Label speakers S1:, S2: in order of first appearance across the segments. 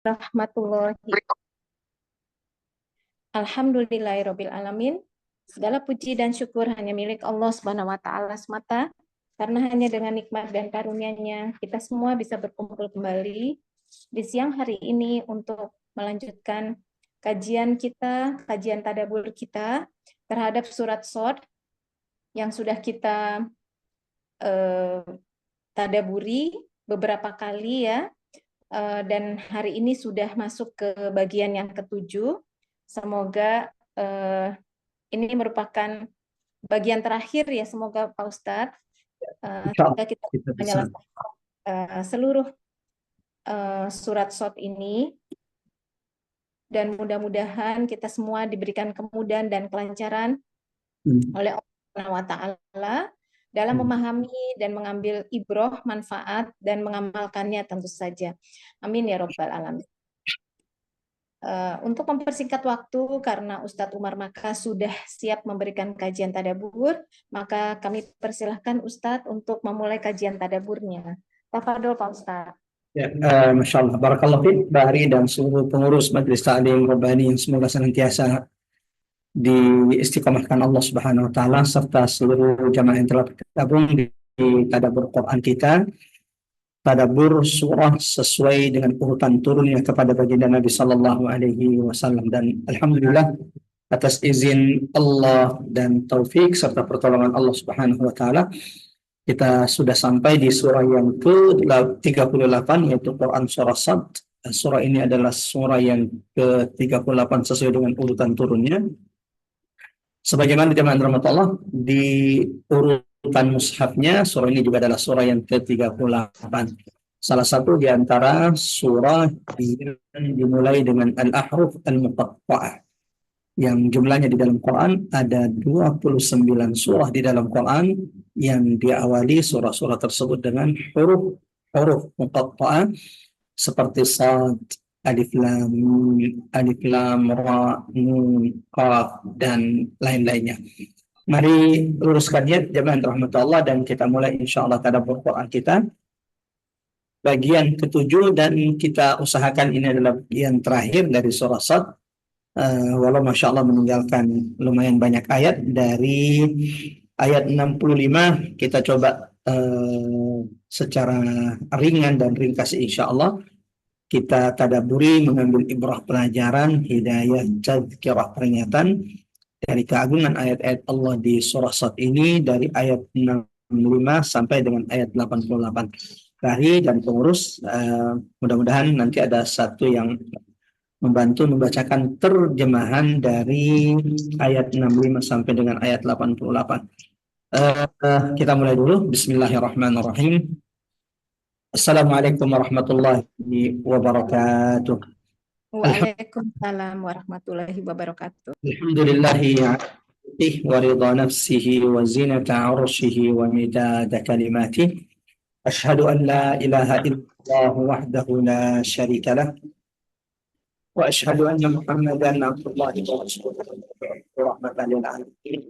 S1: Rahmatullahi. Alhamdulillahirabbil alamin. Segala puji dan syukur hanya milik Allah Subhanahu wa taala semata, karena hanya dengan nikmat dan karunia-Nya kita semua bisa berkumpul kembali di siang hari ini untuk melanjutkan kajian tadabbur kita terhadap surat Shad yang sudah kita tadabburi beberapa kali ya. Dan hari ini sudah masuk ke bagian yang ketujuh. Semoga ini merupakan bagian terakhir ya, semoga Pak Ustadz sehingga kita menyelesaikan seluruh surat Shad ini, dan mudah-mudahan kita semua diberikan kemudahan dan kelancaran oleh Allah Subhanahu wa taala dalam memahami dan mengambil ibroh, manfaat, dan mengamalkannya tentu saja. Amin ya Rabbal alamin. Untuk mempersingkat waktu, karena Ustadz Umar Maka sudah siap memberikan kajian tadabbur, maka kami persilahkan Ustadz untuk memulai kajian tadabburnya. Tafadhol Pak Ustadz.
S2: Ya, Masya Allah, Barakallahu fiik, Bahri dan seluruh pengurus Majelis Ta'lim Rabbani yang semoga senantiasa diistiqomahkan Allah Subhanahu wa taala, serta seluruh jamaah yang telah bergabung di tadabbur Quran kita, tadabbur surah sesuai dengan urutan turunnya kepada baginda Nabi sallallahu alaihi wasallam. Dan alhamdulillah atas izin Allah dan taufik serta pertolongan Allah Subhanahu wa taala, kita sudah sampai di surah yang ke-38, yaitu Quran surah Shad. Surah ini adalah surah yang ke-38 sesuai dengan urutan turunnya. Sebagaimana jemaah rahmat Allah, di urutan mushafnya, surah ini juga adalah surah yang ke-38. Salah satu di antara surah yang dimulai dengan al-ahruf al-muqatta'ah, yang jumlahnya di dalam Quran ada 29 surah di dalam Quran yang diawali surah-surah tersebut dengan huruf muqatta'ah seperti Shad, Alif Lam, Ra, Nun, Qaf, dan lain-lainnya. Mari luruskan niat jemaah rahmatullah dan kita mulai insyaallah tadabbur Quran kita bagian ketujuh, dan kita usahakan ini adalah bagian terakhir dari surah Shad. Walau Masya Allah meninggalkan lumayan banyak ayat. Dari ayat 65 kita coba secara ringan dan ringkas insyaallah kita tadaburi, mengambil ibrah pelajaran, hidayah, tazkirah, peringatan dari keagungan ayat-ayat Allah di surah Shad ini, dari ayat 65 sampai dengan ayat 88. Bahri dan pengurus, mudah-mudahan nanti ada satu yang membantu membacakan terjemahan dari ayat 65 sampai dengan ayat 88. Kita mulai dulu. Bismillahirrahmanirrahim. Assalamualaikum warahmatullahi wabarakatuh.
S1: Waalaikumsalam warahmatullahi wabarakatuh.
S2: Alhamdulillahi wa ridha nafsihi wa zinata arshihi wa midada kalimatihi. Ashhadu an la ilaha illallah wahdahu la syarika lah. Wa ashhadu anna Muhammadan abdullahi wa rasuluh rahmatan lil alamin.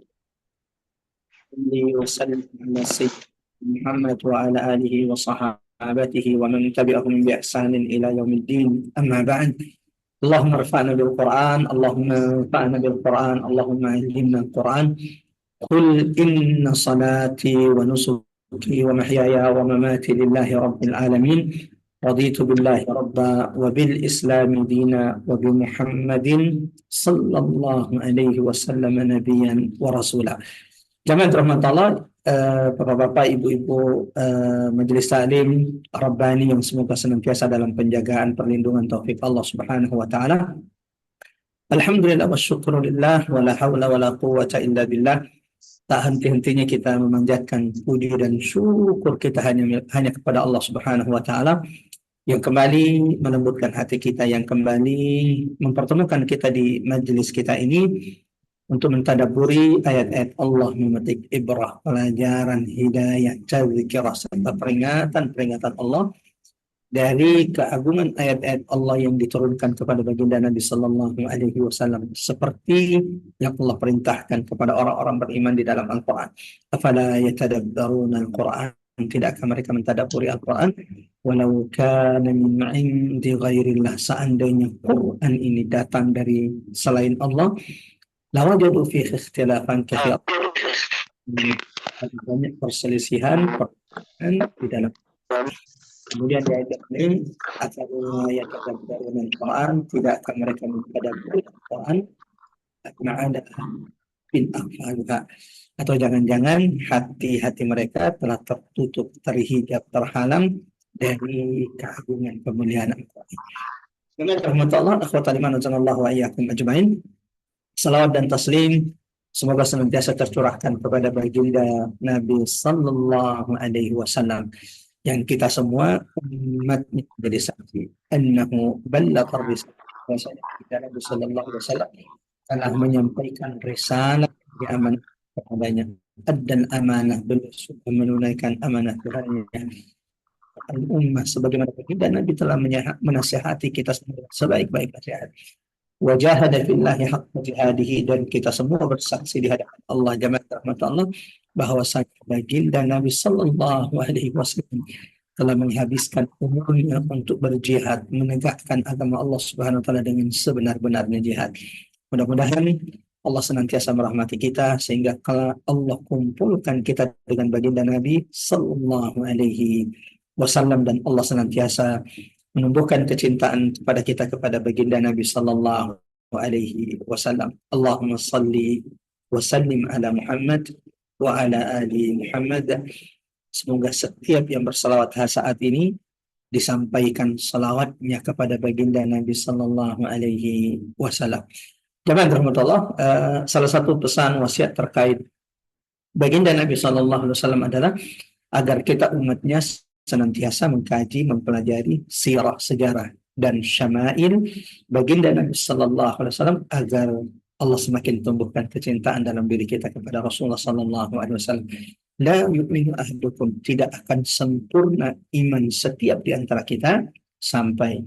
S2: Wa sallam ala sayyidina Muhammad wa ala alihi wa sahabatihi wa man tabi'ahum bi ihsanin ila yaumiddin. Amma ba'd. Allahumma rfa'na bil Qur'an, Allahumma rfa'na bil Qur'an, Allahumma 'allimna al-Qur'an. Qul inna salati wa nusuki wa mahyaya wa mamati lillahi rabbil alamin. Raditu billahi rabba wa bil islami dina wa bi Muhammadin sallallahu alaihi wasallam nabiyyan wa rasula. Jamaah rahmatullah, Bapak-bapak, ibu-ibu Majelis Ta'lim Rabbani yang semoga senantiasa dalam penjagaan perlindungan taufik Allah Subhanahu wa taala. Alhamdulillah wa syukurulillah wa la hawla wa la quwwata illa billah. Tak henti-hentinya kita memanjatkan puji dan syukur kita hanya kepada Allah Subhanahu wa taala yang kembali melembutkan hati kita, yang kembali mempertemukan kita di majelis kita ini untuk mentadabburi ayat-ayat Allah, memetik ibrah, pelajaran, hidayah, tazkirah, serta peringatan Allah dari keagungan ayat-ayat Allah yang diturunkan kepada baginda Nabi sallallahu alaihi wasallam, seperti yang Allah perintahkan kepada orang-orang beriman di dalam Al-Qur'an. Afala yatadabbaruna al-Qur'an tidakkah mereka mentadabburi Al-Quran? Walau kana min 'indi ghairillah, seandainya Quran ini datang dari selain Allah, lawajadu fihi ikhtilafan katsira, banyak perselisihan perbedaan di dalam. Kemudian di ayat ini ayat dengan Quran, tidakkah mereka mentadabburi Al-Quran? Ada bin afalha, atau jangan-jangan hati-hati mereka telah tertutup, terhijab, terhalang dari keagungan kemuliaan Al-Quran. Dengan rahmat Allah, akhwatal iman wa iyyakum ajmain. Salawat dan taslim semoga senantiasa tercurahkan kepada baginda Nabi sallallahu alaihi wasallam, yang kita semua umatnya menjadi saksi annahu ballagha risalah, Nabi sallallahu alaihi wasallam telah menyampaikan risalah yang amanah kepadanya, dan amanah, beliau sudah menunaikan amanah Tuhannya. Ummah sebagaimana baginda Nabi telah menasihati kita semua sebaik-baik nasihat. Wajahada fillahi haqqa jihadihi, dan kita semua bersaksi di hadapan Allah jamaah rahmat Allah bahwa baginda Nabi sallallahu alaihi wasallam telah menghabiskan umurnya untuk berjihad menegakkan agama Allah Subhanahu wa taala dengan sebenar-benarnya jihad. Mudah-mudahan Allah senantiasa merahmati kita sehingga kalau Allah kumpulkan kita dengan baginda Nabi sallallahu alaihi wasallam, dan Allah senantiasa menumbuhkan kecintaan kepada kita kepada baginda Nabi sallallahu alaihi wasallam. Allahumma salli wa sallim ala Muhammad wa ala ali Muhammad. Semoga setiap yang bersalawat saat ini disampaikan salawatnya kepada baginda Nabi sallallahu alaihi wasallam. Jemaah rahmatullah, salah satu pesan wasiat terkait baginda Nabi sallallahu alaihi wasallam adalah agar kita umatnya senantiasa mengkaji, mempelajari sirah, sejarah dan syama'il baginda Nabi sallallahu alaihi wasallam agar Allah semakin tumbuhkan kecintaan dalam diri kita kepada Rasulullah sallallahu alaihi wasallam. La yu'minu ahadukum, tidak akan sempurna iman setiap di antara kita sampai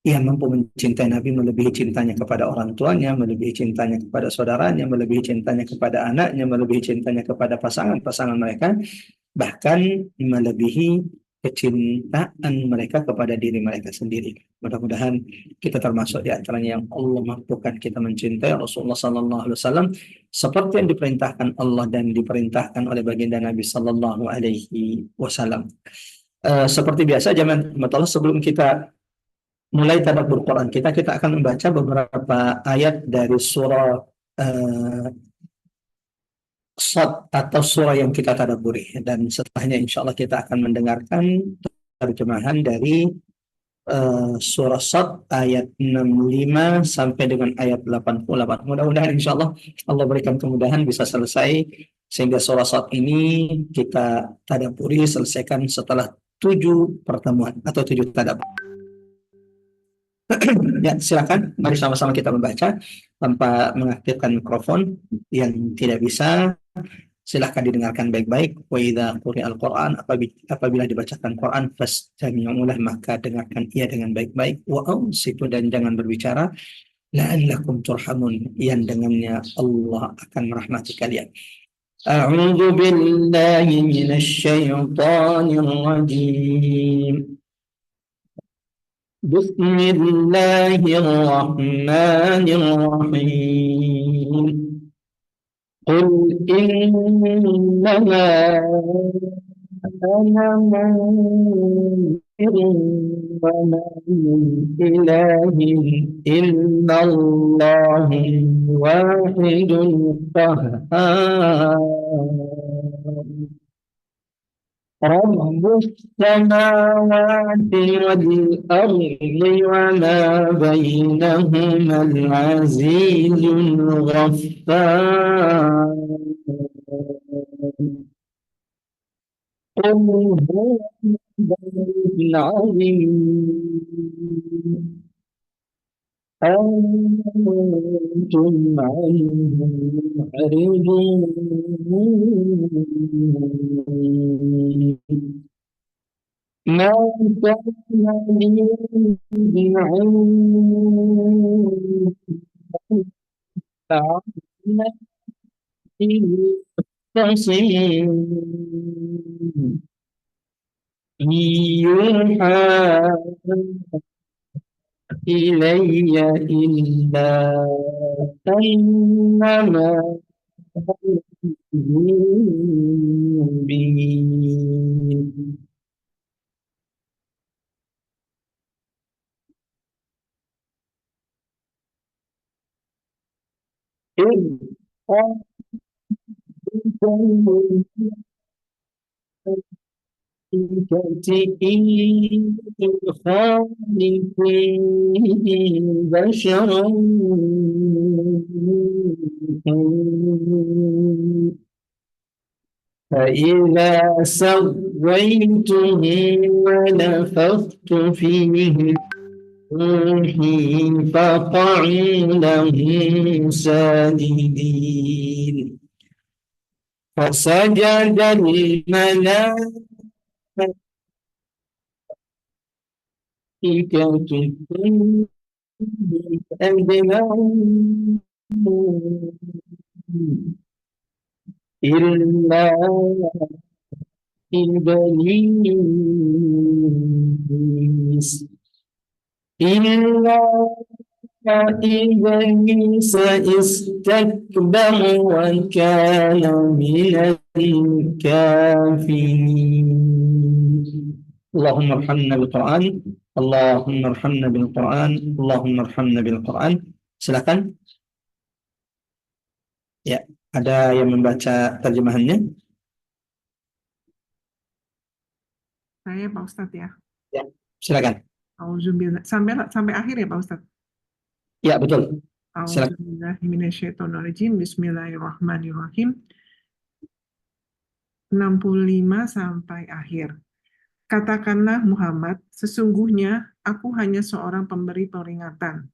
S2: ia mampu mencintai Nabi melebihi cintanya kepada orang tuanya, melebihi cintanya kepada saudaranya, melebihi cintanya kepada anaknya, melebihi cintanya kepada pasangan-pasangan mereka, bahkan melebihi kecintaan mereka kepada diri mereka sendiri. Mudah-mudahan kita termasuk di antaranya yang Allah mampukan kita mencintai Rasulullah sallallahu alaihi wasallam seperti yang diperintahkan Allah dan diperintahkan oleh baginda Nabi sallallahu alaihi wasallam. Seperti biasa, jangan sebelum kita mulai tadabbur Quran kita akan membaca beberapa ayat dari surah Sad atau surah yang kita tadabburi, dan setelahnya insya Allah kita akan mendengarkan terjemahan dari surah Sad ayat 65 sampai dengan ayat 88. Mudah-mudahan insya Allah Allah berikan kemudahan bisa selesai sehingga surah Sad ini kita tadabburi selesaikan setelah 7 pertemuan atau 7 tadabbur. Ya, silakan, mari sama-sama kita membaca tanpa mengaktifkan mikrofon. Yang tidak bisa, silahkan didengarkan baik-baik. Wa idza quri'al Qur'an, apabila dibacakan Quran, fastami'u lahu, maka dengarkan ia dengan baik-baik. Wa ansitu, dan jangan berbicara. La'allakum turhamun, yang dengannya Allah akan merahmati kalian. A'udzu billahi minasy syaithanir rajim. بسم الله الرحمن الرحيم قل إنما أنا منذر وما من إله إلا الله الواحد القهار رب السماوات والأرض وما بينهما العزيز الغفار قل هو العظيم أنتم عنه معرضون ما كان لي من يوحى إلي إلا أنما مبين إذ أنتم كتئين خالقين بشرا فإذا سويته ونفخت فيه روحي فقعوا له ساجدين فسجد الملائكة كلهم أجمعون إلا إبليس إلا إبليس استكبر وكان من الكافرين اللهم ارحمنا بالقرآن اللهم ارحمنا بالقرآن اللهم ارحمنا بالقرآن silakan ya ada yang membaca terjemahannya
S3: Saya Pak Ustadz ya.
S2: ya silakan
S3: Auzubillah. Sampai akhir ya Pak Ustadz.
S2: ya betul silakan
S3: Auzubillahiminasyaitonirrajim. Bismillahirrahmanirrahim. 65 sampai akhir. Katakanlah Muhammad, sesungguhnya aku hanya seorang pemberi peringatan.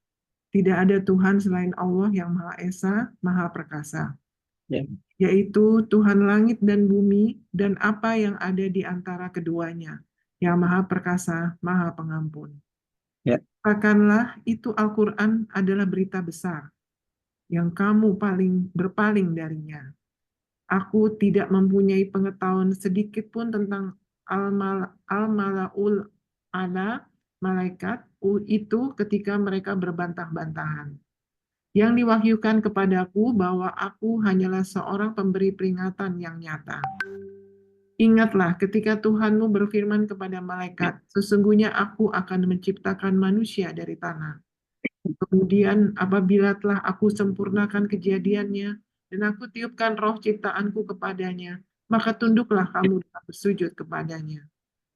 S3: Tidak ada Tuhan selain Allah yang Maha Esa, Maha Perkasa.
S2: ya.
S3: Yaitu Tuhan langit dan bumi dan apa yang ada di antara keduanya, yang Maha Perkasa, Maha Pengampun.
S2: Ya.
S3: Katakanlah itu Al-Quran adalah berita besar, yang kamu berpaling darinya. Aku tidak mempunyai pengetahuan sedikit pun tentang Al-Mala'ul A'la, malaikat itu ketika mereka berbantah-bantahan. Yang diwahyukan kepadaku bahwa aku hanyalah seorang pemberi peringatan yang nyata. Ingatlah ketika Tuhanmu berfirman kepada malaikat, sesungguhnya aku akan menciptakan manusia dari tanah. Kemudian apabila telah aku sempurnakan kejadiannya, dan aku tiupkan roh ciptaanku kepadanya, maka tunduklah kamu dan bersujud kepadanya.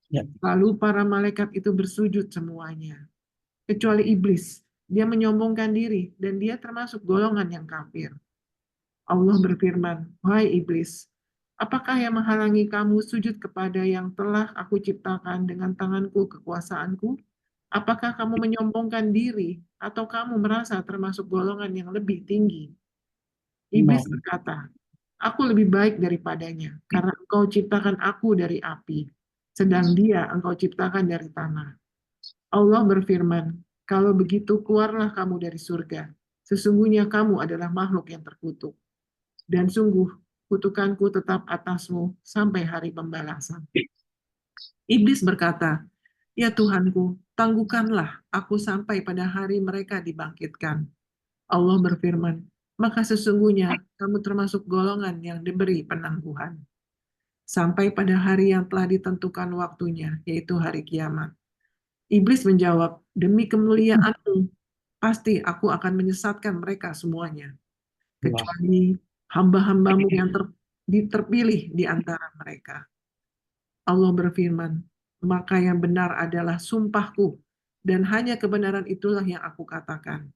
S2: Ya.
S3: Lalu para malaikat itu bersujud semuanya. Kecuali iblis, dia menyombongkan diri, dan dia termasuk golongan yang kafir. Allah berfirman, wahai iblis, apakah yang menghalangi kamu sujud kepada yang telah aku ciptakan dengan tanganku kekuasaanku? Apakah kamu menyombongkan diri, atau kamu merasa termasuk golongan yang lebih tinggi? Iblis berkata, aku lebih baik daripadanya, karena engkau ciptakan aku dari api, sedang dia engkau ciptakan dari tanah. Allah berfirman, kalau begitu keluarlah kamu dari surga. Sesungguhnya kamu adalah makhluk yang terkutuk. Dan sungguh, kutukanku tetap atasmu sampai hari pembalasan. Iblis berkata, ya Tuhanku, tangguhkanlah aku sampai pada hari mereka dibangkitkan. Allah berfirman, maka sesungguhnya kamu termasuk golongan yang diberi penangguhan. Sampai pada hari yang telah ditentukan waktunya, yaitu hari kiamat. Iblis menjawab, demi kemuliaanmu, pasti aku akan menyesatkan mereka semuanya. Kecuali hamba-hambamu yang terpilih di antara mereka. Allah berfirman, maka yang benar adalah sumpahku, dan hanya kebenaran itulah yang aku katakan.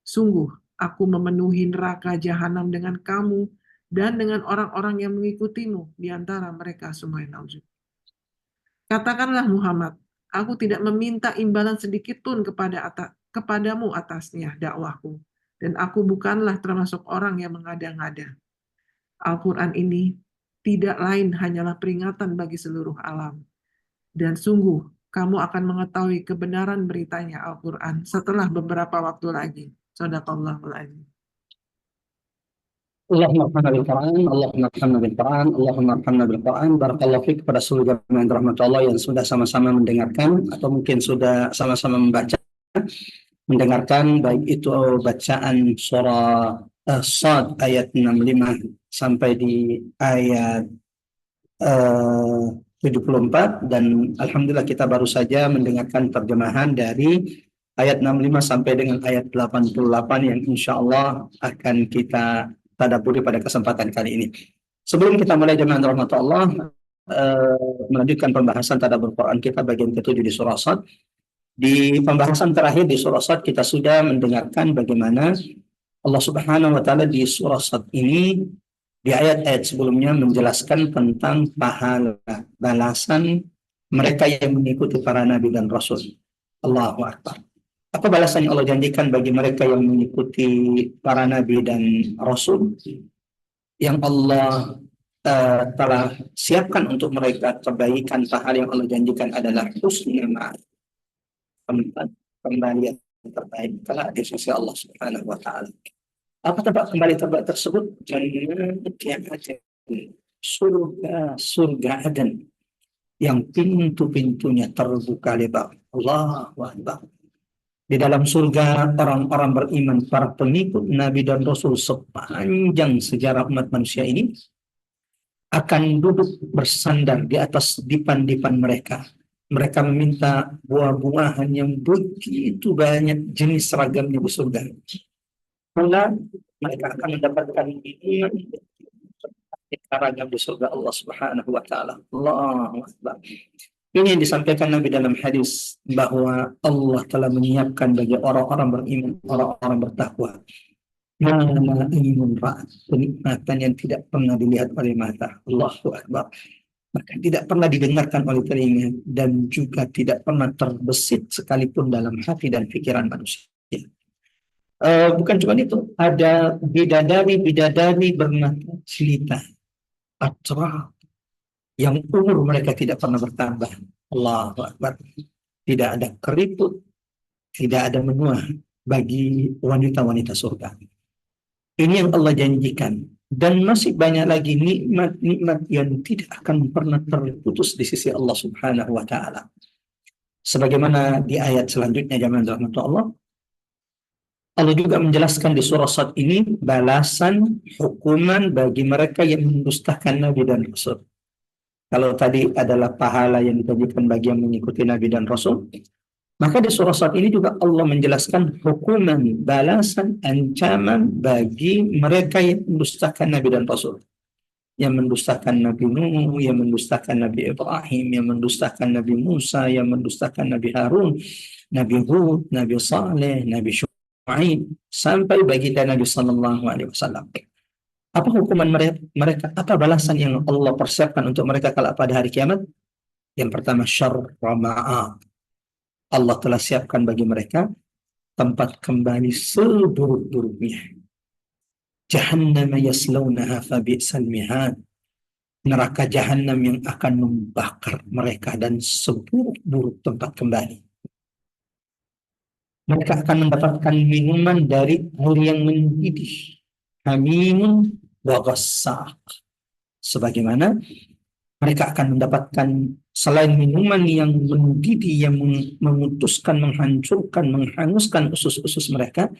S3: Sungguh, aku memenuhi neraka jahanam dengan kamu, dan dengan orang-orang yang mengikutimu di antara mereka semua yang naudzubillah. Katakanlah Muhammad, aku tidak meminta imbalan sedikit pun kepadamu atasnya dakwahku, dan aku bukanlah termasuk orang yang mengada-ngada. Al-Quran ini tidak lain hanyalah peringatan bagi seluruh alam. Dan sungguh, kamu akan mengetahui kebenaran beritanya Al-Quran setelah beberapa waktu lagi. Shadaqallahul adzim.
S2: Allahumma arhamna bil Quran, Allahumma arhamna bil Quran, Allahumma arhamna bil Quran. Barakallahu fiik kepada seluruh jamaah yang dirahmati Allah yang sudah sama-sama mendengarkan atau mungkin sudah sama-sama mendengarkan baik itu bacaan surah Shad ayat 65 sampai di ayat 74, dan alhamdulillah kita baru saja mendengarkan terjemahan dari ayat 65 sampai dengan ayat 88 yang insya Allah akan kita tadabburi pada kesempatan kali ini. Sebelum kita mulai jemaah rahmat Allah melanjutkan pembahasan tadabbur Quran kita bagian ke-7 di surah Shad. Di pembahasan terakhir di surah Shad kita sudah mendengarkan bagaimana Allah Subhanahu wa taala di surah Shad ini di ayat-ayat sebelumnya menjelaskan tentang pahala balasan mereka yang mengikuti para nabi dan rasul. Allahu Akbar. Apa balasan yang Allah janjikan bagi mereka yang mengikuti para nabi dan rasul? Yang Allah telah siapkan untuk mereka kebaikan, pahala yang Allah janjikan adalah husnul ma'ad, kembali yang terbaik kelak di sisi Allah Subhanahu wa taala. Apa tempat kembali terbaik tersebut? Jannat yang ada, surga Aden yang pintu-pintunya terbuka lebar. Allahu Akbar. Di dalam surga orang-orang beriman, para pengikut Nabi dan Rasul sepanjang sejarah umat manusia ini akan duduk bersandar di atas dipan-dipan mereka. Mereka meminta buah-buahan yang begitu banyak jenis seragamnya di surga. Maka mereka akan mendapatkan minuman ragam di surga Allah Subhanahu wa taala. Allahu Akbar. Ini yang disampaikan Nabi dalam hadis bahwa Allah telah menyiapkan bagi orang-orang beriman, orang-orang bertakwa, mana ingin ra'at, kenikmatan yang tidak pernah dilihat oleh mata. Allahu Akbar. Bahkan tidak pernah didengarkan oleh telinga dan juga tidak pernah terbesit sekalipun dalam hati dan pikiran manusia. Bukan cuma itu, ada bidadari bermata jelita, atraf, yang umur mereka tidak pernah bertambah. Allahu Akbar. Tidak ada keriput, tidak ada menua bagi wanita-wanita surga. Ini yang Allah janjikan. Dan masih banyak lagi nikmat-nikmat yang tidak akan pernah terputus di sisi Allah Subhanahu wa taala. Sebagaimana di ayat selanjutnya jamaah rahmat Allah, Allah juga menjelaskan di surah Shad ini balasan hukuman bagi mereka yang mendustakan Nabi dan Rasul. Kalau tadi adalah pahala yang dijanjikan bagi yang mengikuti Nabi dan Rasul, maka di surah Shad ini juga Allah menjelaskan hukuman, balasan, ancaman bagi mereka yang mendustakan Nabi dan Rasul. Yang mendustakan Nabi Nuh, yang mendustakan Nabi Ibrahim, yang mendustakan Nabi Musa, yang mendustakan Nabi Harun, Nabi Hud, Nabi Saleh, Nabi sampai baginda Nabi Sallallahu Alaihi Wasallam. Apa hukuman mereka? Apa balasan yang Allah persiapkan untuk mereka kalau pada hari kiamat? Yang pertama, syarr ma'ab. Allah telah siapkan bagi mereka tempat kembali seburuk-buruknya. Jahannam yaslaunaha fabi'sal mihad. Neraka Jahannam yang akan membakar mereka dan seburuk-buruk tempat kembali. Mereka akan mendapatkan minuman dari air yang mendidih, hamimun wa ghassaq. Sebagaimana mereka akan mendapatkan selain minuman yang mendidih, yang memutuskan, menghancurkan, menghanguskan usus-usus mereka,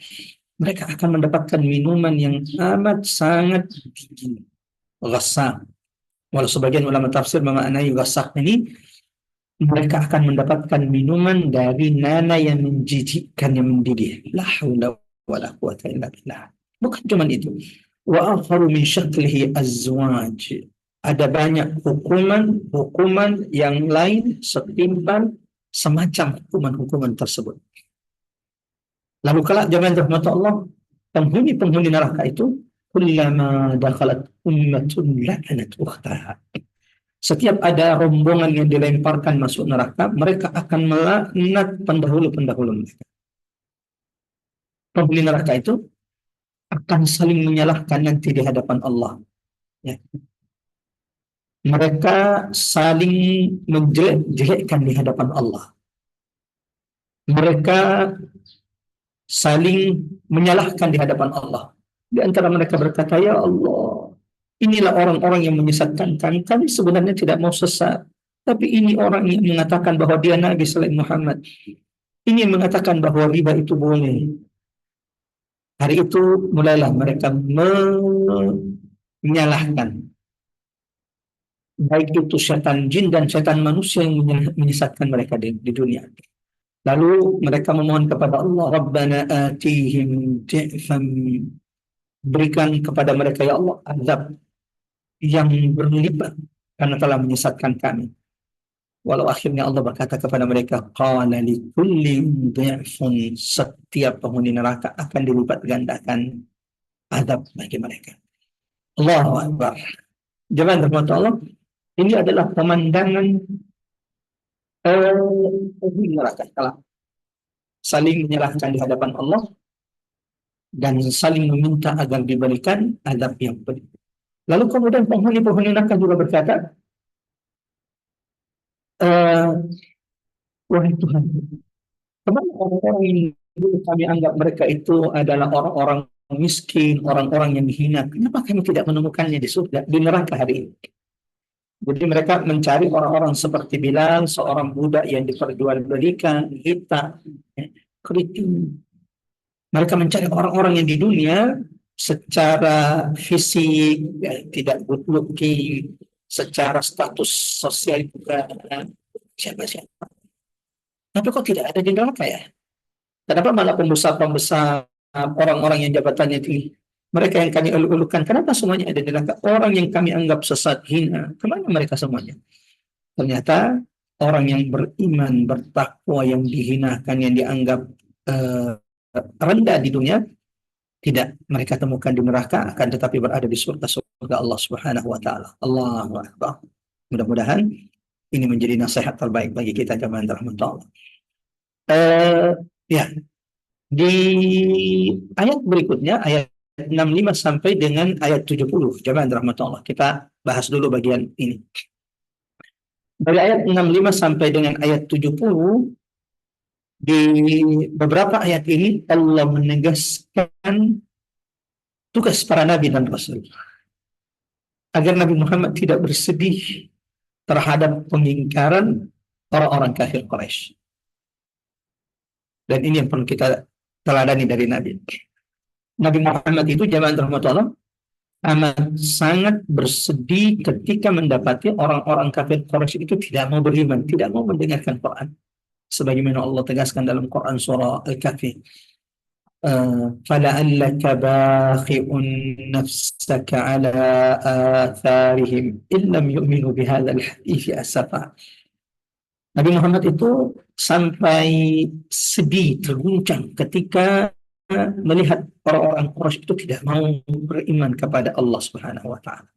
S2: mereka akan mendapatkan minuman yang amat sangat dingin, ghassaq. Walau sebagian ulama tafsir memaknai ghassaq ini, mereka akan mendapatkan minuman dari nana yang menjijikkan, yang mendidih. La haula wala quwata illa billah. Bukan cuma itu. Wa akharu min syaklihi azwaj. Ada banyak hukuman yang lain setimpal semacam hukuman tersebut. Lalu kalau jamaah rahmat Allah, penghuni neraka itu, kullama dakhalat ummatun la'anat ukhtaha. Setiap ada rombongan yang dilemparkan masuk neraka, mereka akan melaknat pendahulu-pendahulu mereka. Penghuni neraka itu akan saling menyalahkan nanti di hadapan Allah. Ya. Mereka saling menjelek-jelekkan di hadapan Allah. Mereka saling menyalahkan di hadapan Allah. Di antara mereka berkata, ya Allah, inilah orang-orang yang menyesatkan kami. Kami sebenarnya tidak mau sesat. Tapi ini orang yang mengatakan bahwa dia Nabi selain Muhammad. Ini yang mengatakan bahwa riba itu boleh. Hari itu mulailah mereka menyalahkan. Baik itu setan jin dan setan manusia yang menyesatkan mereka di dunia. Lalu mereka memohon kepada Allah, Rabbana atihim di'fam, berikan kepada mereka ya Allah azab yang berlipat karena telah menyesatkan kami. Walau akhirnya Allah berkata kepada mereka, qala likulli di'fun, setiap penghuni neraka akan dilipat gandakan azab bagi mereka. Allahu Akbar. Jemaah rahmat Allah, ini adalah pemandangan penghuni neraka kelak, saling menyalahkan di hadapan Allah dan saling meminta agar diberikan azab yang pedih. Lalu kemudian penghuni neraka juga berkata, wahai Tuhan, kemana orang-orang yang dulu kami anggap mereka itu adalah orang-orang miskin, orang-orang yang dihina? Kenapa kami tidak menemukannya di surga, di neraka hari ini? Jadi mereka mencari orang-orang seperti Bilal, seorang budak yang diperjualbelikan, kita, keriting. Mereka mencari orang-orang yang di dunia secara fisik ya, tidak good looking, secara status sosial juga siapa-siapa. Tapi kok tidak ada di neraka ya? Kenapa malah pembesar-pembesar, orang-orang yang jabatannya tinggi, mereka yang kami elu-elukan, kenapa semuanya ada di neraka? Orang yang kami anggap sesat, hina, kemana mereka semuanya? Ternyata orang yang beriman, bertakwa, yang dihinakan, yang dianggap rendah di dunia, tidak mereka temukan di neraka, akan tetapi berada di surga Allah Subhanahu wa taala. Allahu Akbar. Mudah-mudahan ini menjadi nasihat terbaik bagi kita jemaah rahmatullah. Ya, di ayat berikutnya, ayat 65 sampai dengan ayat 70, jemaah rahmatullah. Kita bahas dulu bagian ini. Dari ayat 65 sampai dengan ayat 70, di beberapa ayat ini Allah menegaskan tugas para nabi dan rasul agar Nabi Muhammad tidak bersedih terhadap pengingkaran orang-orang kafir Quraisy. Dan ini yang perlu kita teladani dari Nabi. Nabi Muhammad itu jamaah rahmatullah amat sangat bersedih ketika mendapati orang-orang kafir Quraisy itu tidak mau beriman, tidak mau mendengarkan Quran. Sebagaimana Allah tegaskan dalam Quran surah Al-Kahfi, فَلَعَلَّكَ بَاخِعٌ نَفْسَكَ عَلَى آثَارِهِمْ إِنْ لَمْ يُؤْمِنُوا بِهَذَا الْحَدِيثِ أَسَفًا. Nabi Muhammad itu sampai sedih, terguncang ketika melihat orang-orang Quraisy itu tidak mau beriman kepada Allah Subhanahu wa taala.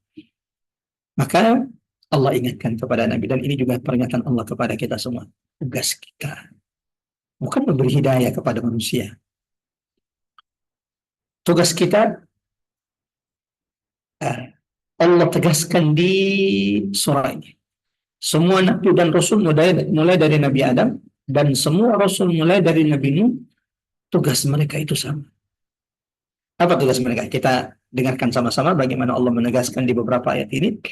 S2: Maka Allah ingatkan kepada Nabi, dan ini juga peringatan Allah kepada kita semua. Tugas kita bukan memberi hidayah kepada manusia. Tugas kita Allah tegaskan di surah ini. Semua nabi dan rasul mulai dari Nabi Adam dan semua rasul mulai dari Nabi Nuh, tugas mereka itu sama. Apa tugas mereka? Kita dengarkan sama-sama bagaimana Allah menegaskan di beberapa ayat ini.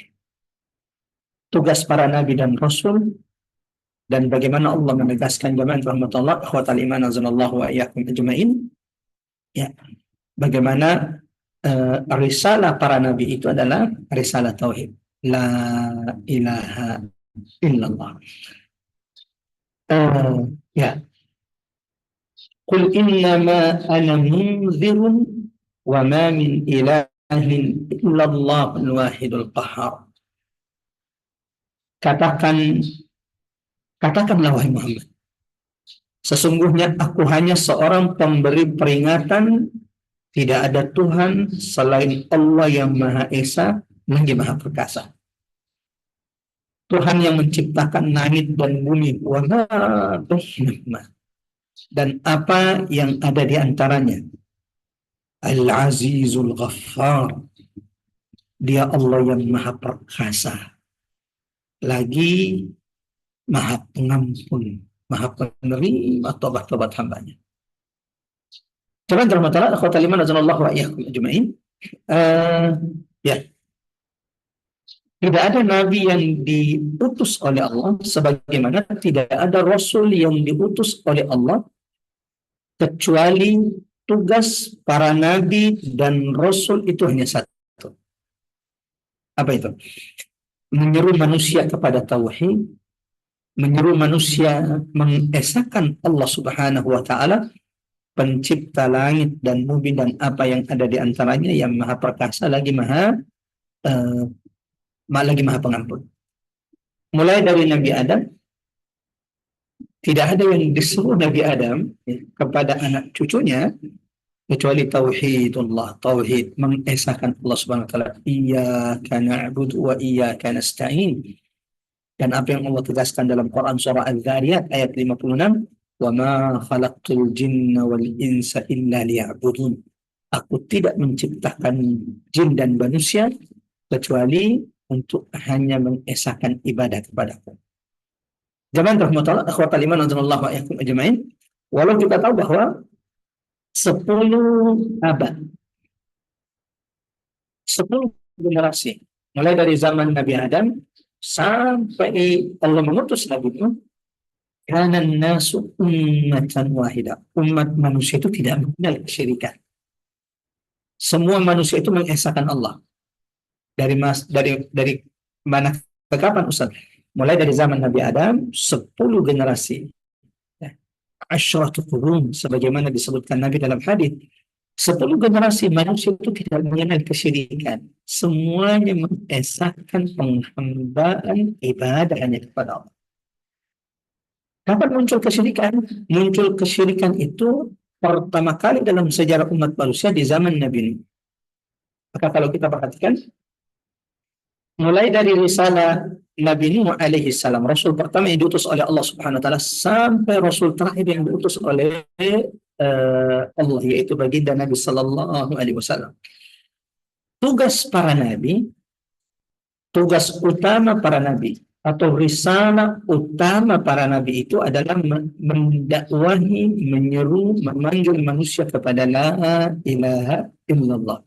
S2: Tugas para nabi dan rasul, dan bagaimana Allah menegaskan jamaah rahmatullah akhwatal iman azanallahu wa iyyakum ajmain. Ya, bagaimana risalah para nabi itu adalah risalah tauhid. La ilaha illallah. Ya. Qul innama ana munzirun wa ma min ilahin illallah al-wahidul qahhar. Katakanlah wahai Muhammad, sesungguhnya aku hanya seorang pemberi peringatan, tidak ada Tuhan selain Allah yang Maha Esa lagi Maha Perkasa. Tuhan yang menciptakan langit dan bumi, wa ma bainahuma, dan apa yang ada di antaranya. Al-Azizul Ghaffar, dia Allah yang Maha Perkasa, lagi Maha Pengampun, Maha Penerima tobat-tobat hambanya. Teman rahmatullah akhwatal iman azanallahu wa iyyakum ajmain. Ya, tidak ada nabi yang diutus oleh Allah sebagaimana tidak ada rasul yang diutus oleh Allah, kecuali tugas para nabi dan rasul itu hanya satu. Apa itu? Menyeru manusia kepada tauhid, menyeru manusia mengesahkan Allah Subhanahu wa taala, pencipta langit dan bumi dan apa yang ada di antaranya, yang maha perkasa lagi maha pengampun. Mulai dari Nabi Adam, tidak ada yang disuruh Nabi Adam kepada anak cucunya kecuali tauhidullah, tauhid, mengesahkan Allah Subhanahu wa taala. Iyyaka na'budu wa iyyaka nasta'in. Dan apa yang Allah tegaskan dalam Quran surah Al-Dzariyat ayat 56, "Wa ma khalaqtul jinna wal insa illa liya'budun." Aku tidak menciptakan jin dan manusia kecuali untuk hanya mengesahkan ibadah kepadaku. Jamaah rahmatullah akhwatal iman azanallahu wa iyyakum ajmain. Walau kita tahu bahwa 10 abad, 10 generasi, mulai dari zaman Nabi Adam sampai Allah mengutus Nabi Nuh, kana nasu ummatan wahidah. Umat manusia itu tidak mengenal kesyirikan. Semua manusia itu mengesahkan Allah. Dari mana ke kapan, Ustaz? Mulai dari zaman Nabi Adam 10 generasi. Asyratu qurun, sebagaimana disebutkan Nabi dalam hadis, 10 generasi manusia itu tidak mengenal kesyirikan. Semuanya mengesahkan penghambaan ibadah hanya kepada Allah. Kapan muncul kesyirikan? Muncul kesyirikan itu pertama kali dalam sejarah umat manusia di zaman Nabi Nuh. Maka kalau kita perhatikan, mulai dari risalah Nabi Nuh alaihi salam, rasul pertama yang diutus oleh Allah Subhanahu wa taala, sampai rasul terakhir yang diutus oleh Allah, yaitu baginda Nabi sallallahu alaihi wasallam. Tugas para nabi, tugas utama para nabi atau risalah utama para nabi itu adalah mendakwahi, menyeru, memanggil manusia kepada la ilaha illallah.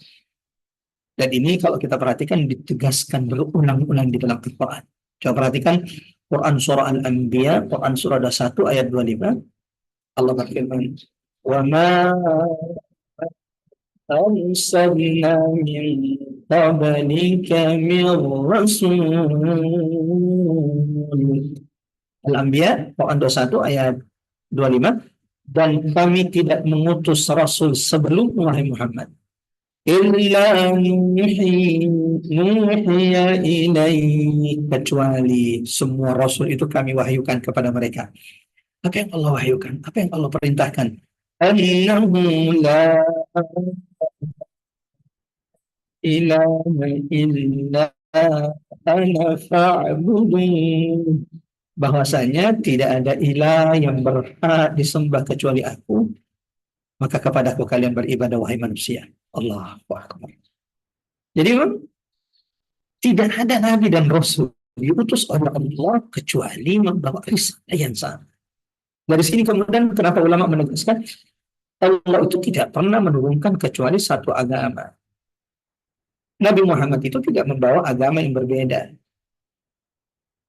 S2: Dan ini kalau kita perhatikan ditegaskan berulang-ulang di dalam Al-Quran. Coba perhatikan Quran surah Al-Anbiya, Quran surah 1 ayat 25. Allah berfirman, "Wa ma arsalna min qablika min rasul." Al-Anbiya, Quran 21 ayat 25. Dan kami tidak mengutus rasul sebelum wahai Muhammad, illa nuhiya ilaih, kecuali semua rasul itu kami wahyukan kepada mereka. Apa yang Allah wahyukan? Apa yang Allah perintahkan? Annahu la ilaha illa ana fa'budun. Bahwasanya tidak ada ilah yang berhak disembah kecuali aku, maka kepadaku kalian beribadah wahai manusia. Allahu Akbar. Jadi tidak ada nabi dan rasul diutus oleh Allah kecuali membawa risalah yang sama. Dari sini kemudian kenapa ulama menegaskan Allah itu tidak pernah menurunkan kecuali satu agama. Nabi Muhammad itu tidak membawa agama yang berbeda.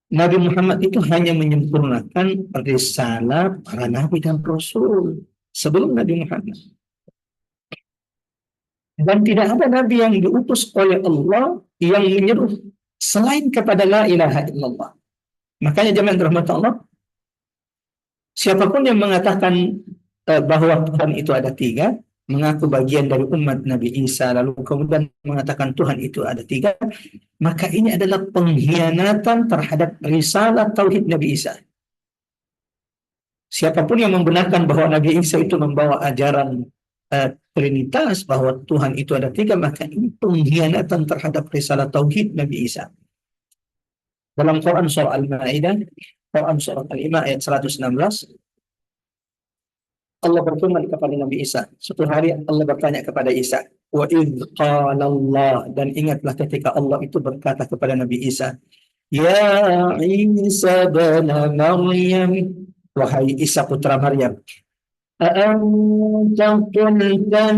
S2: Nabi Muhammad itu hanya menyempurnakan risalah para nabi dan rasul sebelum Nabi Muhammad. Dan tidak ada nabi yang diutus oleh Allah yang menyeru selain kepada la ilaha illallah. Makanya jemaah rahmat Allah, siapapun yang mengatakan bahwa Tuhan itu ada 3, mengaku bagian dari umat Nabi Isa, lalu kemudian mengatakan Tuhan itu ada 3, maka ini adalah pengkhianatan terhadap risalah tauhid Nabi Isa. Siapapun yang membenarkan bahwa Nabi Isa itu membawa ajaran Trinitas, bahwa Tuhan itu ada 3, maka ini pengkhianatan terhadap risalah tauhid Nabi Isa. Dalam Quran surah Al-Ma'idah, Quran surah Al-Imah ayat 116, Allah berfirman kepada Nabi Isa. Suatu hari Allah bertanya kepada Isa, wa idh qala Allah, dan ingatlah ketika Allah itu berkata kepada Nabi Isa, ya Isa bin Maryam, wahai Isa putra Maryam, A'anta qultan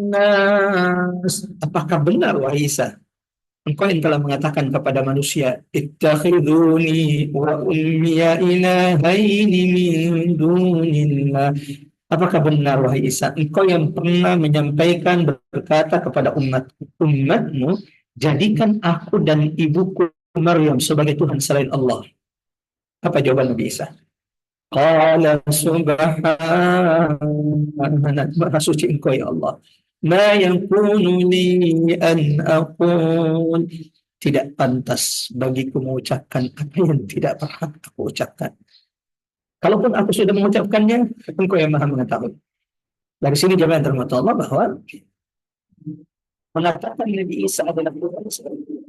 S2: nas. Apakah benar wahai Isa, engkau yang telah mengatakan kepada manusia, ittakhiduni wa ummiya ilahaini min dunillah. Apakah benar wahai Isa, engkau yang pernah menyampaikan, berkata kepada umatmu, jadikan aku dan ibuku Maryam sebagai Tuhan selain Allah? Apa jawaban Nabi Isa? Qala subhanak, maha suci engkau ya Allah. Ma yakunu li an aqul, tidak pantas bagiku mengucapkan apa yang tidak berhak aku ucapkan. Kalaupun aku sudah mengucapkannya, engkau yang maha mengetahui. Dari sini jemaah yang dirahmati Allah bahwa mengatakan Nabi Isa adalah Tuhan seperti itu.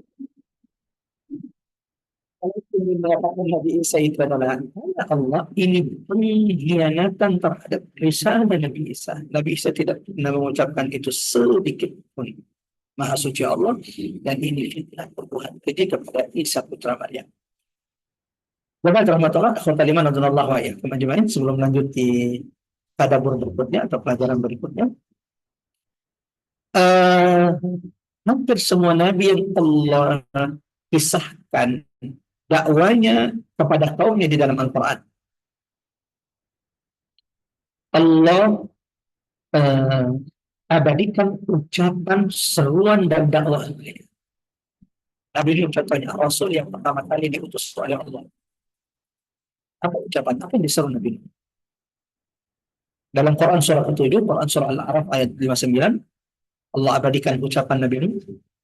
S2: Kalau mengatakan Nabi Isa itu adalah Allah, ini pengkhianatan terhadap risalah Nabi Isa. Nabi Isa tidak pernah mengucapkan itu sedikit pun. Maha suci Allah, dan ini fitnah perbuatan keji kepada Isa putra Maryam. Jemaah dirahmati Allah, akhwat iman radhiyallahu anhu. Teman-teman, sebelum lanjut di tadabbur berikutnya atau pelajaran berikutnya, hampir semua nabi yang Allah kisahkan dakwanya kepada kaumnya di dalam Al-Quran, Allah abadikan ucapan seruan dan dakwah. Nabi ini contohnya Rasul yang pertama kali diutus oleh Allah. Apa ucapan? Apa yang diseru Nabi? Dalam Quran surah ke-7, Quran surah Al-A'raf ayat 59, Allah abadikan ucapan Nabi Nuh.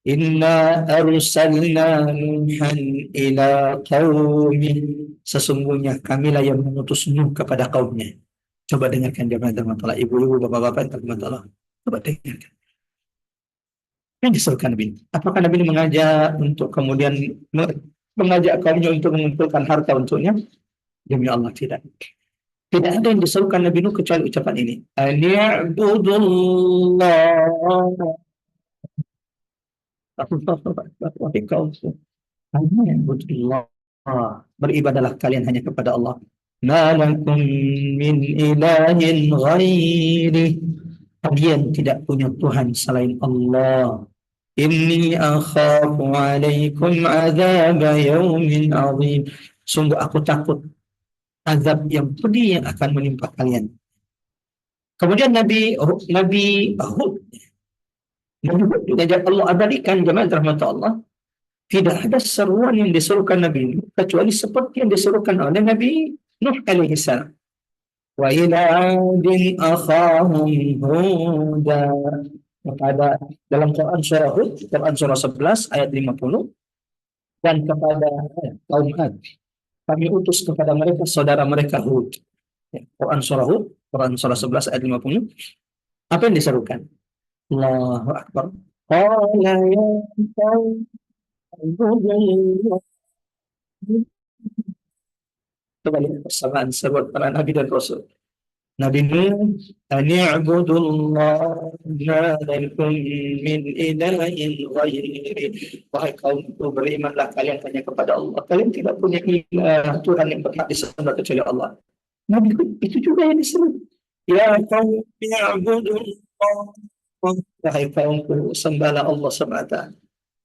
S2: Inna arsalna Nuhan ila qaumih. Sesungguhnya kamilah yang mengutus Nuh kepada kaumnya. Coba dengarkan jemaah Allah, ibu-ibu, bapak-bapak, Allah. Coba dengarkan. Yang diserukan Nabi. Apakah Nabi ini mengajak untuk kemudian mengajak kaumnya untuk mengumpulkan harta untuknya? Demi Allah, tidak. Tidak ada yang diserukan Nabi Nuh kecuali ucapan ini. Ani'budullah. Wahai kaumku, ani'budullah. Beribadalah kalian hanya kepada Allah. Ma lakum min ilahin ghairi. Kalian tidak punya Tuhan selain Allah. Inni akhafu alaikum azab yawmin azim. Sungguh aku takut azab yang pedih yang akan menimpa kalian. Kemudian Nabi Hud juga Allah abadikan jemaah rahmat Allah. Tidak ada seruan yang diserukan Nabi Nuh kecuali seperti yang diserukan oleh Nabi Nuh alaihi salam. Wa ila adin akhahum huda. Kepada dalam Quran surah Hud, Quran surah 11 ayat 50, dan kepada kaum Ad kami utus kepada mereka saudara mereka Hud. Quran surah Hud, Quran surah 11 ayat 50. Apa yang diserukan? Allahu Akbar. Qala ya qaum. Coba lihat persamaan seruan para nabi dan rasul. Nabi Nuh, ani'budullah ma lakum min ilahin ghairi. Wahai kaumku, berimanlah kalian hanya kepada Allah. Kalian tidak punya ilah Tuhan yang berhak disembah kecuali Allah. Nabi itu juga yang disebut. Ya kaum i'budullah. Wahai kaumku, sembahlah Allah semata.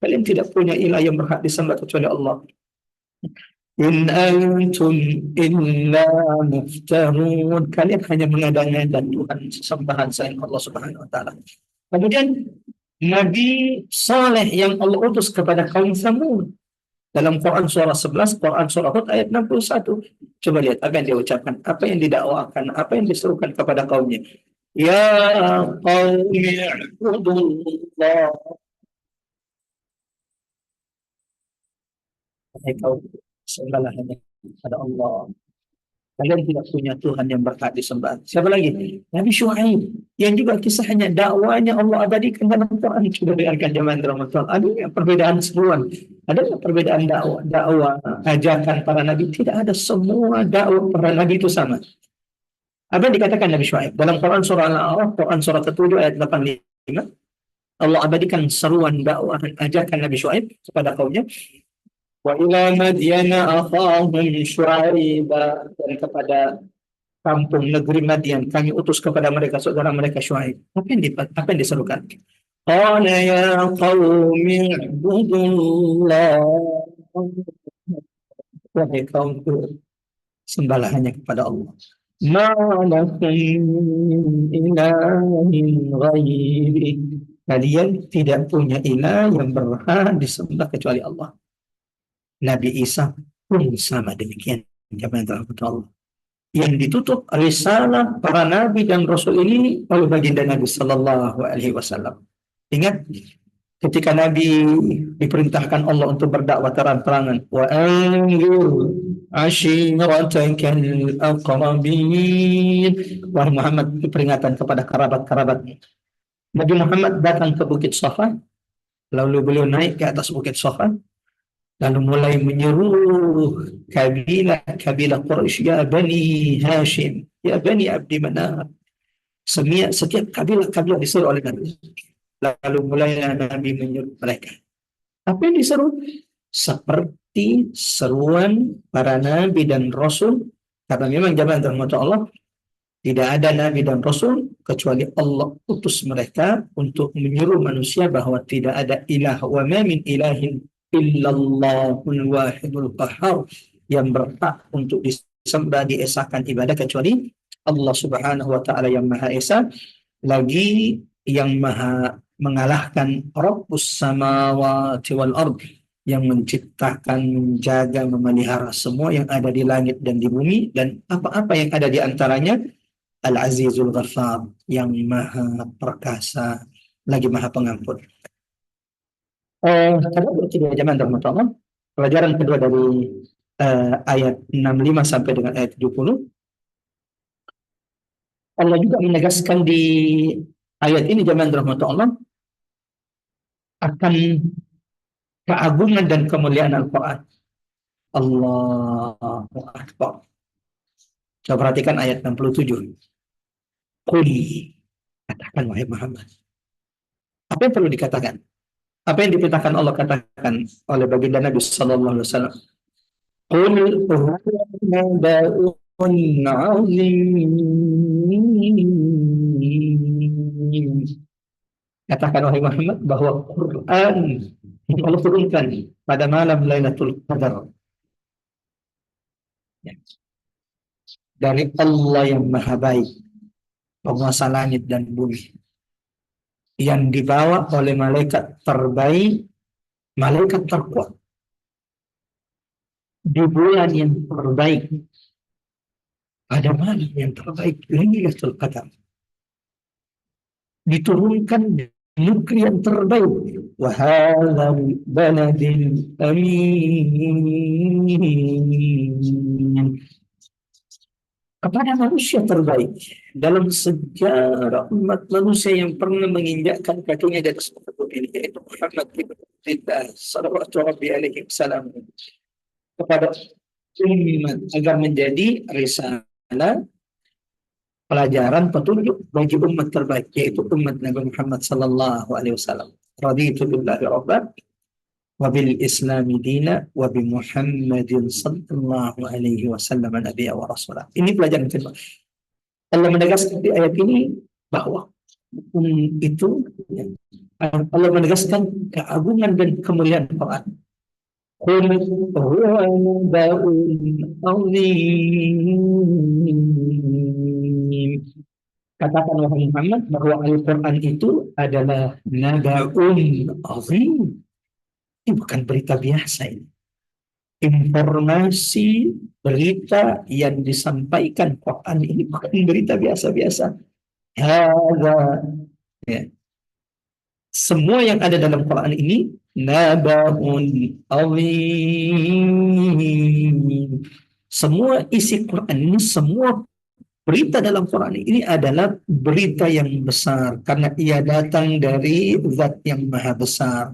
S2: Kalian tidak punya ilah yang berhak disembah kecuali Allah. In antum illa muftarun. Kalian hanya mengada-ngada Tuhan sesembahan selain Allah Subhanahu wa taala. Kemudian Nabi Saleh yang Allah utus kepada kaum Samud dalam Quran surah 11, Quran surah Hud ayat 61. Coba lihat apa yang dia ucapkan, apa yang didakwakan, apa yang diserukan kepada kaumnya. Ya qaumi i'budullah. Hai kaum, sembahlah hanya kepada Allah. Kalian tidak punya Tuhan yang berhak disembah. Siapa lagi? Nabi Syuaib yang juga kisahnya dakwanya Allah abadikan dalam Quran. Sudah dengarkan jemaah Ramadan. Ada perbedaan seruan, ada perbedaan dakwah ajakan para nabi. Tidak ada, semua dakwah para nabi itu sama. Apa yang dikatakan Nabi Syuaib dalam Quran surah Al-A'raf, Quran surah ke-7 ayat 85. Allah abadikan seruan dakwah ajakan Nabi Syuaib kepada kaumnya. Wa ila Madyana akhahum Syu'aiba, dan kepada kampung negeri Madian, kami utus kepada mereka saudara mereka Syuaib. Apa yang diserukan? Qala ya qaumi ibudullah. Wahai kaumku, sembahlah hanya kepada Allah. Ma lakum min ilahin ghairi. Kalian tidak punya ilah yang berhak disembah kecuali Allah. Nabi Isa pun sama demikian. Jamaah Allah. Yang ditutup risalah para nabi dan rasul ini oleh baginda Nabi Sallallahu Alaihi Wasallam. Ingat, ketika Nabi diperintahkan Allah untuk berdakwah terang-terangan, wa anzir ashiratakal aqrabin. Wahai Muhammad, peringatan kepada kerabat-kerabatnya. Nabi Muhammad datang ke Bukit Safa, lalu beliau naik ke atas Bukit Safa, lalu mulai menyeru kabilah Quraisy, ya Bani Hashim, ya Bani Abdi Manaf. Setiap kabilah disuruh oleh Nabi. Lalu mulai Nabi menyeru mereka. Apa yang diseru? Seperti seruan para nabi dan rasul, karena memang jamaah rahmat Allah, tidak ada nabi dan rasul kecuali Allah utus mereka untuk menyeru manusia bahwa tidak ada ilah, wa ma min ilahin illallahul wahidul qahhar, yang berhak untuk disembah diesakan ibadah kecuali Allah Subhanahu wa taala yang Maha Esa, lagi yang Maha mengalahkan Rabbus samawati wal ard, yang menciptakan, menjaga, memelihara semua yang ada di langit dan di bumi dan apa-apa yang ada di antaranya. Al-Azizul Ghaffar, yang Maha Perkasa lagi Maha Pengampun. Pelajaran kedua dari ayat 65 sampai dengan ayat 70, Allah juga menegaskan di ayat ini jamaah rahmat Allah akan keagungan dan kemuliaan Al-Quran. Allahu Akbar. Coba perhatikan ayat 67. Qul, katakan wahai Muhammad. Apa yang perlu dikatakan? Apa yang diperintahkan Allah katakan oleh baginda Nabi sallallahu alaihi wasallam? Qul huwa nabaun 'azim. Katakan wahai Muhammad bahwa Quran yang Allah turunkan pada malam Lailatul Qadar dari Allah yang Maha Baik, penguasa langit dan bumi, yang dibawa oleh malaikat terbaik, malaikat terkuat, di bulan yang terbaik, pada malam yang terbaik, Lailatul Qadar, diturunkan di negeri yang terbaik, wa hadzal baladil amin, kepada manusia terbaik dalam sejarah umat manusia yang pernah menginjakkan kakinya di atas muka bumi ini, yaitu Muhammad ibn Abdillah sallallahu alaihi wasallam, kepada umat agar menjadi risalah, pelajaran, petunjuk bagi umat terbaik, yaitu umat Nabi Muhammad sallallahu alaihi wasallam. Raditu billahi rabban wa bil islami dina wa bi Muhammadin sallallahu alaihi wasallam nabiyya wa rasulah. Ini pelajaran kedua. Allah menegaskan di ayat ini bahwa itu Allah menegaskan keagungan dan kemuliaan Quran. Qul huwa nabaun 'azim. Katakan wahai Muhammad bahwa Al-Quran itu adalah nabaun 'azim. Ini bukan berita biasa ini. Informasi, berita yang disampaikan Quran ini bukan berita biasa-biasa. Ya. Semua yang ada dalam Quran ini nabaun azim. Semua isi Quran ini, semua berita dalam Quran ini adalah berita yang besar karena ia datang dari Zat yang Maha Besar.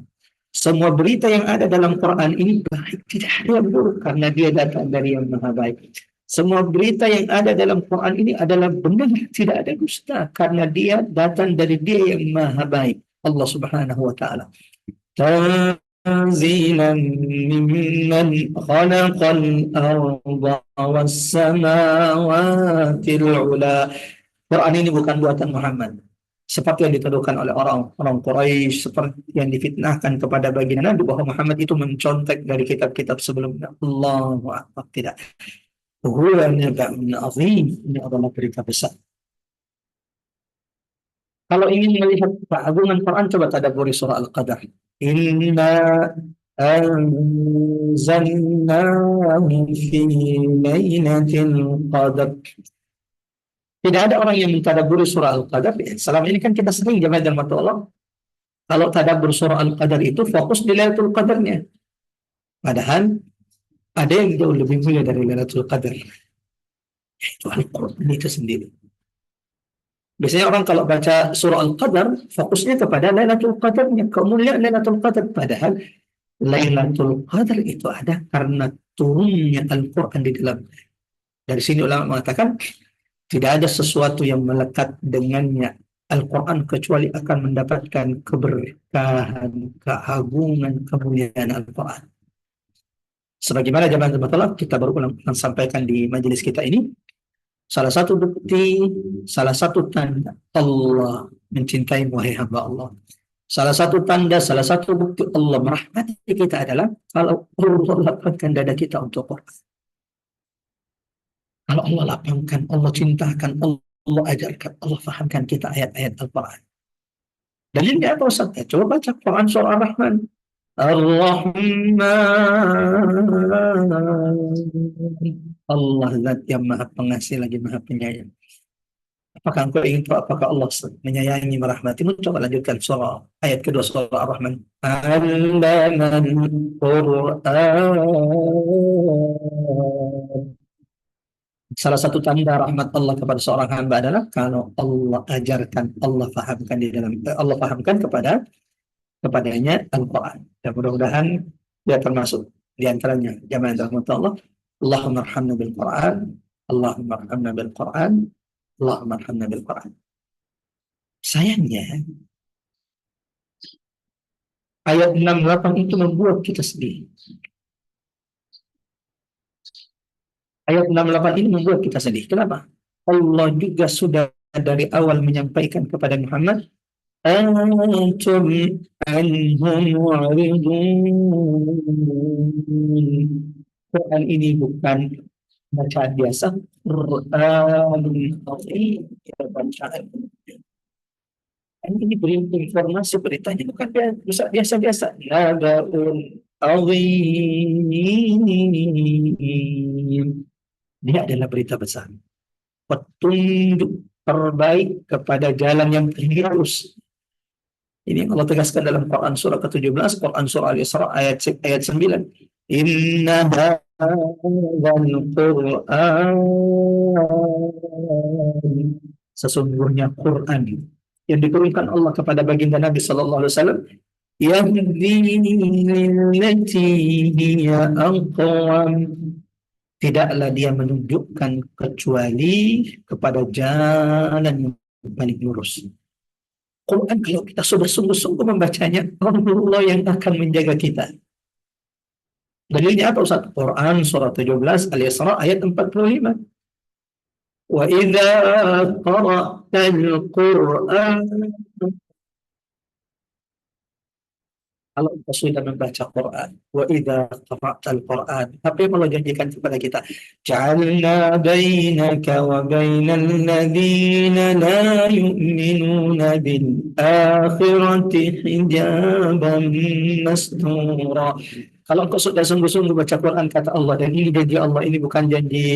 S2: Semua berita yang ada dalam Quran ini baik, tidak ada yang buruk karena dia datang dari yang Maha Baik. Semua berita yang ada dalam Quran ini adalah benar, tidak ada dusta karena dia datang dari dia yang Maha Baik, Allah Subhanahu wa taala. تنزيلا ممن خلق الأرض والسماوات العلا. Quran ini bukan buatan Muhammad, seperti yang dituduhkan oleh orang-orang Quraisy, seperti yang difitnahkan kepada baginda Nabi bahwa Muhammad itu mencontek dari kitab-kitab sebelumnya. Allahu Akbar, tidak. Huwa naba'un azim, ini adalah berita besar. Kalau ingin melihat keagungan Quran, coba tadabburi surah Al-Qadar. Inna anzalnahu fi lailatul qadar. Tidak ada orang yang mentadabburi surah Al-Qadar. Selama ini kan kita sering jamaah dan mata Allah, kalau tadabbur surah Al-Qadar itu fokus di Lailatul Qadarnya. Padahal ada yang jauh lebih mulia dari Lailatul Qadar, yaitu Al-Quran itu sendiri. Biasanya orang kalau baca surah Al-Qadar fokusnya kepada Lailatul Qadarnya, kemuliaan Lailatul Qadar. Padahal Lailatul Qadar itu ada karena turunnya Al-Quran di dalam. Dari sini ulama mengatakan tidak ada sesuatu yang melekat dengannya Al-Quran kecuali akan mendapatkan keberkahan, keagungan, kemuliaan Al-Quran. Sebagaimana jamaah Allah kita berulang-ulang sampaikan di majelis kita ini, salah satu bukti, salah satu tanda Allah mencintai wahai hamba Allah. Salah satu tanda, salah satu bukti Allah merahmati kita adalah kalau Allah lapangkan dada kita untuk Quran. Kalau Allah lapangkan, Allah cintakan, Allah ajarkan, Allah fahamkan kita ayat-ayat Al-Quran. Dalilnya apa Ustaz? Coba baca Quran surah Ar-Rahman. Ar-Rahman, Allah zat yang maha pengasih lagi maha penyayang. Apakah engkau ingin tahu apakah Allah menyayangi merahmatimu? Coba lanjutkan surah ayat kedua surah Ar-Rahman. Allamal Qur'an. Salah satu tanda rahmat Allah kepada seorang hamba adalah kalau Allah ajarkan, Allah fahamkan di dalam, Allah fahamkan kepadanya Al-Quran. Dan mudah-mudahan dia termasuk di antaranya jamaah rahmat Allah. Allahumma arhamna bil Quran, Allahumma arhamna bil Quran, Allahumma arhamna bil Quran. Sayangnya ayat 68 itu membuat kita sedih. Ayat 68 ini membuat kita sedih. Kenapa? Allah juga sudah dari awal menyampaikan kepada Muhammad, antum anhum mu'ridun. Quran ini bukan bacaan biasa. Quran bacaan. Ini informasi beritanya bukan biasa-biasa. Nabaun azim. Dia adalah berita besar, petunjuk terbaik kepada jalan yang lurus. Ini yang Allah tegaskan dalam Quran surah ke-17, Quran surah Al-Isra ayat 9. Inna hadzal Qur'an, sesungguhnya Quran yang diturunkan Allah kepada baginda Nabi sallallahu alaihi wasallam, yahdi lillati hiya aqwam, tidaklah dia menunjukkan kecuali kepada jalan yang paling lurus. Quran kalau kita sudah sungguh-sungguh membacanya, Allah yang akan menjaga kita. Dalilnya apa Ustaz? Quran surah 17 Al-Isra ayat 45. Wa idza qara'tal Qur'an, kalau kita sudah membaca Quran, wa idza qara'tal Quran, apa yang Allah janjikan kepada kita? Ja'alna bainaka wa bainal ladzina la yu'minuna bil akhirati hijaban mastura. Kalau engkau sudah sungguh-sungguh baca Quran, kata Allah, dan ini janji Allah, ini bukan janji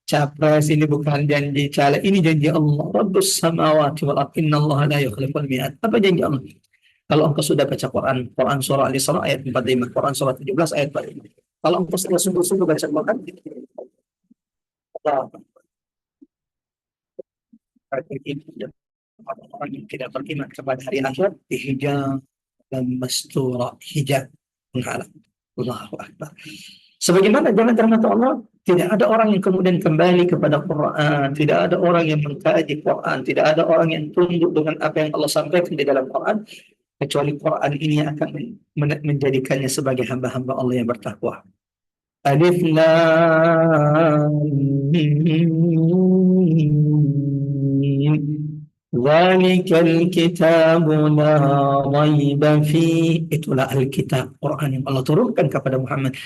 S2: capres, ini bukan janji caleg, ini janji Allah. Rabbus samawati wal ardh, innallaha la yukhliful mi'ad. Apa janji Allah? Kalau engkau sudah baca Quran, Quran surah Al-Isra ayat 45, Quran surah 17 ayat 45. Kalau engkau sudah sungguh-sungguh baca Quran, orang yang tidak beriman kepada hari akhir, hijab dan mastura, hijab menghalang. Allahu Akbar. Sebagaimana jalan rahmat Allah, tidak ada orang yang kemudian kembali kepada Quran, tidak ada orang yang mengkaji Quran, tidak ada orang yang tunduk dengan apa yang Allah sampaikan di dalam Quran, kecuali Quran ini akan menjadikannya sebagai hamba-hamba Allah yang bertakwa. Alif Lam Mim. Zalikal kitabu la raiba fi. Itulah Alkitab, Quran yang Allah turunkan kepada Muhammad.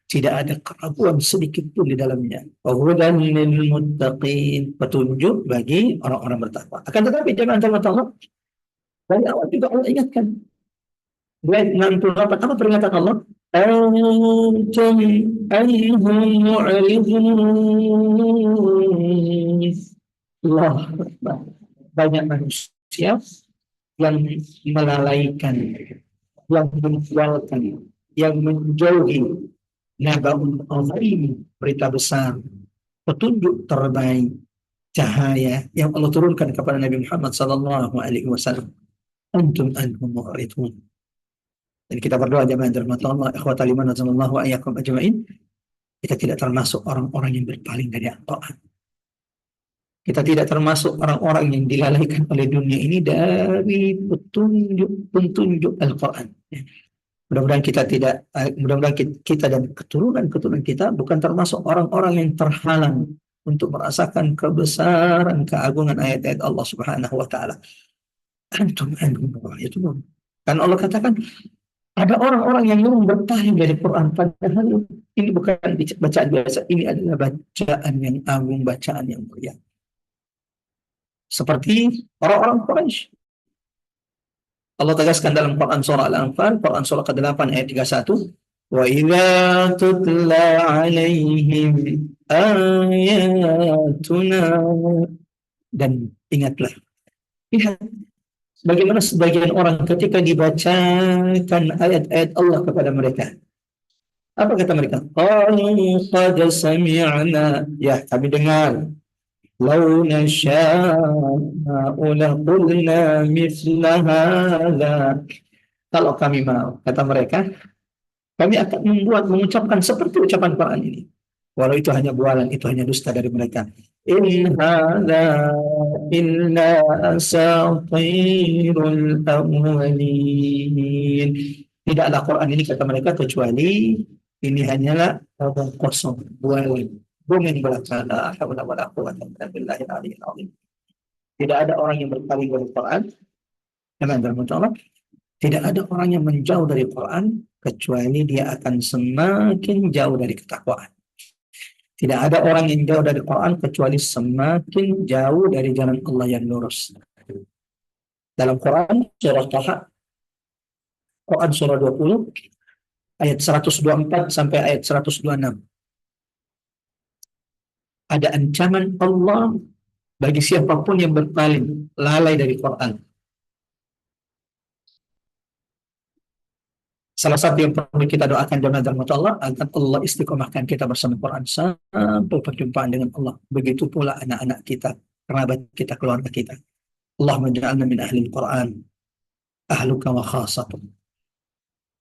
S2: Tidak ada keraguan sedikit pun di dalamnya. Wa hudan lil muttaqin. Petunjuk bagi orang-orang bertakwa. Akan tetapi jangan Allah, dari awal juga Allah ingatkan. Ayat 68, apa peringatan Allah? Antum anhum mu'ridun. Allah, banyak manusia yang melalaikan, yang menjualkan, yang menjauhi naba'ul azim, berita besar, petunjuk terbaik, cahaya yang Allah turunkan kepada Nabi Muhammad sallallahu alaihi wasallam. Antum anhum mu'ridun. Dan kita berdoa jemaah dirahmati Allah, ikhwatal iman sallallahu ayyakum ajmain. Kita tidak termasuk orang-orang yang berpaling dari Al-Quran. Kita tidak termasuk orang-orang yang dilalaikan oleh dunia ini dari petunjuk Al-Quran. Mudah-mudahan kita dan keturunan kita bukan termasuk orang-orang yang terhalang untuk merasakan kebesaran keagungan ayat-ayat Allah Subhanahu wa taala. Antum itu. Kan Allah katakan ada orang-orang yang berpaling dari Quran, padahal ini bukan bacaan biasa, ini adalah bacaan yang agung, bacaan yang mulia. Seperti orang-orang Quraisy. Allah tegaskan dalam Quran surah Al-Anfal, Quran surah ke-8 ayat 31, wa idza tutla alaihim ayatuna, dan ingatlah, lihat bagaimana sebagian orang ketika dibacakan ayat-ayat Allah kepada mereka. Apa kata mereka? Qalu qad sami'na, ya kami dengar. Law nasha'u laqulna mithla hadza. Kalau kami mau, kata mereka, kami akan mengucapkan seperti ucapan Quran ini. Walau itu hanya bualan, itu hanya dusta dari mereka. In hadza illa asatirul awwalin. Tidaklah Quran ini, kata mereka, kecuali ini hanyalah omong kosong, bualan, bohong belaka. La haula wala quwwata illa billahil aliyyil azim. Tidak ada orang yang berpaling dari Quran, tidak ada orang yang menjauh dari Quran kecuali dia akan semakin jauh dari ketakwaan. Tidak ada orang yang jauh dari Quran kecuali semakin jauh dari jalan Allah yang lurus. Dalam Quran surah Taha, Quran surah 20 ayat 124 sampai ayat 126. Ada ancaman Allah bagi siapapun yang berpaling, lalai dari Quran. Salah satu yang perlu kita doakan jemaah Allah agar Allah istiqomahkan kita bersama Quran sampai perjumpaan dengan Allah. Begitu pula anak-anak kita, kerabat kita, keluarga kita. Allahumma ja'alna min ahli Quran, ahluka wa khasatun.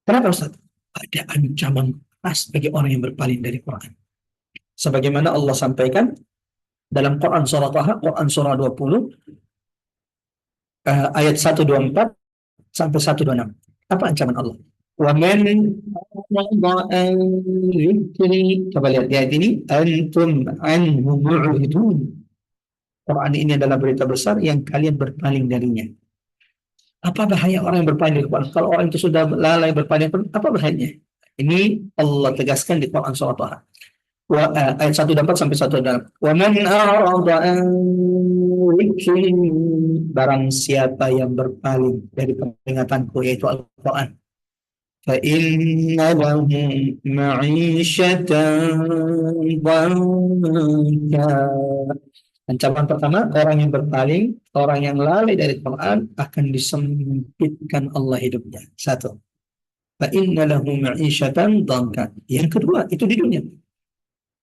S2: Kenapa Ustaz? Ada ancaman keras bagi orang yang berpaling dari Quran. Sebagaimana Allah sampaikan dalam Quran surah Taha, Quran surah 20 ayat 124 sampai 126. Apa ancaman Allah? Wa man coba lihat di ayat ini, antum anhu mu'ridun. Quran ini adalah berita besar yang kalian berpaling darinya. Apa bahaya orang yang berpaling dari Quran? Kalau orang itu sudah lalai berpaling, apa bahayanya? Ini Allah tegaskan di Quran surah Taha. Ayat 124 sampai 126. Wa man a'rada an dzikri, barang siapa yang berpaling dari peringatanku yaitu Al-Qur'an, fa inna lahu ma'ishatan dhanka. Ancaman pertama, orang yang berpaling, orang yang lalai dari Quran akan disempitkan Allah hidupnya. Satu. Fa inna lahu ma'ishatan dhanka. Yang kedua, itu di dunia.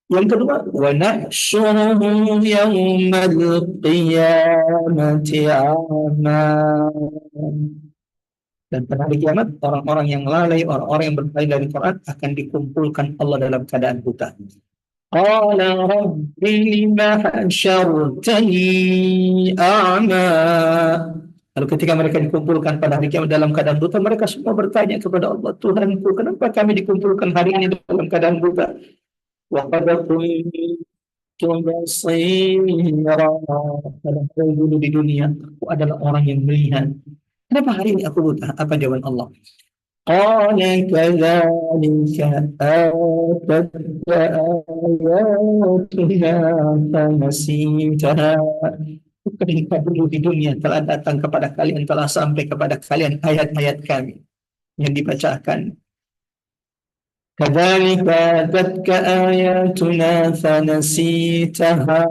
S2: Yang kedua, wa nahsyuruhu yaumal qiyamati a'ma. Dan pada hari kiamat, orang-orang yang lalai, orang-orang yang berpaling dari Quran akan dikumpulkan Allah dalam keadaan buta. Qala rabbi lima hasyartani a'ma. Lalu ketika mereka dikumpulkan pada hari kiamat dalam keadaan buta, mereka semua bertanya kepada Allah, Tuhanku, kenapa kami dikumpulkan hari ini dalam keadaan buta? Wa qad kuntum basira. Padahal dulu di dunia aku adalah orang yang melihat. Kenapa hari ini aku buta? Apa jawaban Allah? Qala kadzalika atatka ayatuna fanasitaha. Ketika dulu di dunia telah datang kepada kalian, telah sampai kepada kalian ayat-ayat kami yang dibacakan. Kadzalika atatka ayatuna fanasitaha.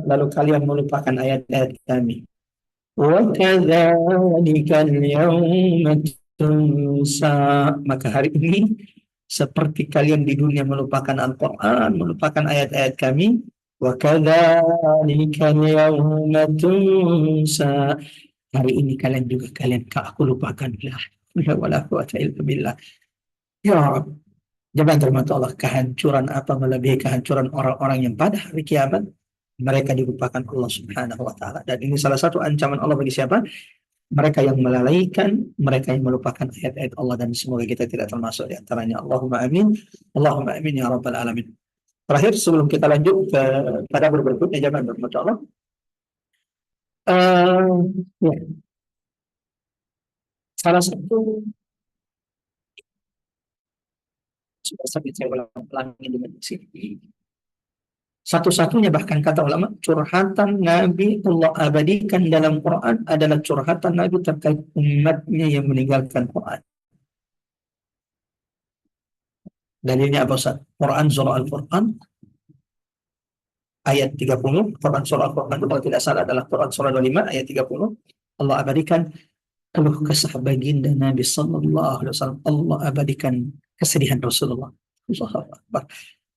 S2: Lalu kalian melupakan ayat-ayat kami. Wa kadzalika al-yawma tunsa. Maka hari ini seperti kalian di dunia melupakan Al-Quran, melupakan ayat-ayat kami. Wa kadzalika al-yawma tunsa. Hari ini kalian juga aku lupakan. La wala quwwata illa billah. Ya Rabb, jangan termata Allah, kehancuran apa melebihi kehancuran orang-orang yang pada hari kiamat mereka dilupakan Allah Subhanahu wa taala. Dan ini salah satu ancaman Allah bagi siapa? Mereka yang melalaikan, mereka yang melupakan ayat-ayat Allah, dan semoga kita tidak termasuk di antaranya. Allahumma amin. Allahumma amin ya rabbal alamin. Terakhir sebelum kita lanjut ke pada berikutnya, jangan bermata Allah. Ya. Salah satu saya ulangi dengan sini. Satu-satunya bahkan kata ulama, curhatan Nabi Allah abadikan dalam Quran adalah curhatan Nabi terkait umatnya yang meninggalkan Quran. Dalilnya apa Ustaz? Quran surah Al-Quran ayat 30, Quran surah Al-Quran kalau tidak salah adalah Quran surah 25 ayat 30. Allah abadikan keluh kesah baginda Nabi sallallahu alaihi wasallam. Allah abadikan kesedihan Rasulullah. Allahu Akbar.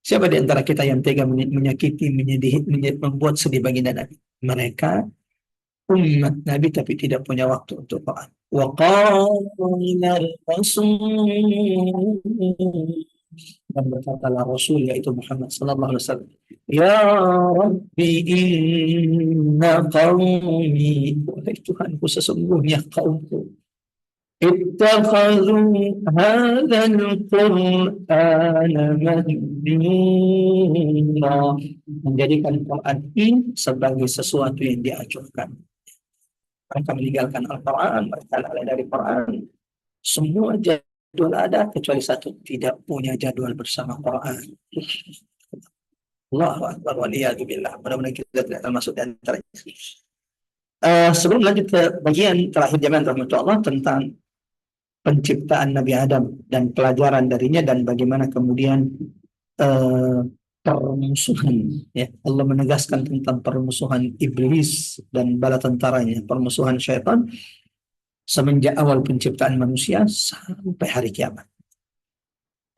S2: Siapa di antara kita yang tega menyakiti, menyedih, membuat sedih baginda Nabi? Mereka umat Nabi tapi tidak punya waktu untuk Quran. Wa qala rasul, dan berkatalah Rasul yaitu Muhammad sallallahu alaihi wasallam, ya Rabbi inna qaumi, wahai Tuhanku sesungguhnya kaumku ittakhadhu hadzal qur'ana mahjura, menjadikan Quran ini sebagai sesuatu yang diacuhkan. Mereka meninggalkan Al-Quran, mereka lalai dari Quran. Semua jadwal ada kecuali satu, tidak punya jadwal bersama Quran. Allahu Akbar waliyadzubillah. Mudah-mudahan kita tidak termasuk di antaranya. Sebelum lanjut ke bagian terakhir jamaah rahmatullah tentang penciptaan Nabi Adam dan pelajaran darinya dan bagaimana kemudian permusuhan, ya, Allah menegaskan tentang permusuhan iblis dan bala tentaranya, permusuhan syaitan semenjak awal penciptaan manusia sampai hari kiamat.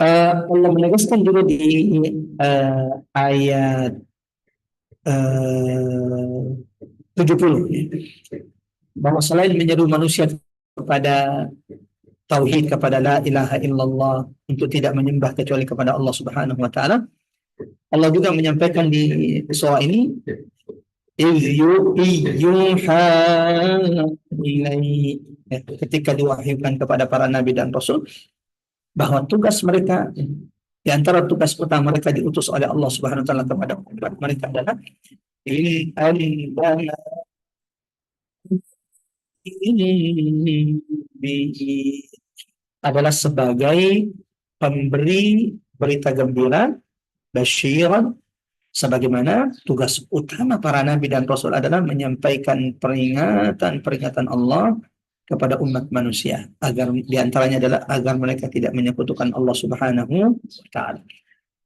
S2: Allah menegaskan juga di ayat 70 ya, bahwa selain menyeru manusia kepada tauhid, kepada la ilaha illallah, untuk tidak menyembah kecuali kepada Allah Subhanahu wa taala, Allah juga menyampaikan di surah ini ketika diwahyukan kepada para nabi dan rasul bahwa tugas mereka, di antara tugas utama mereka diutus oleh Allah Subhanahu wa taala kepada umat mereka adalah adalah sebagai pemberi berita gembira, basyiran, sebagaimana tugas utama para nabi dan rasul adalah menyampaikan peringatan Allah kepada umat manusia, agar diantaranya adalah agar mereka tidak menyekutukan Allah Subhanahu wa taala.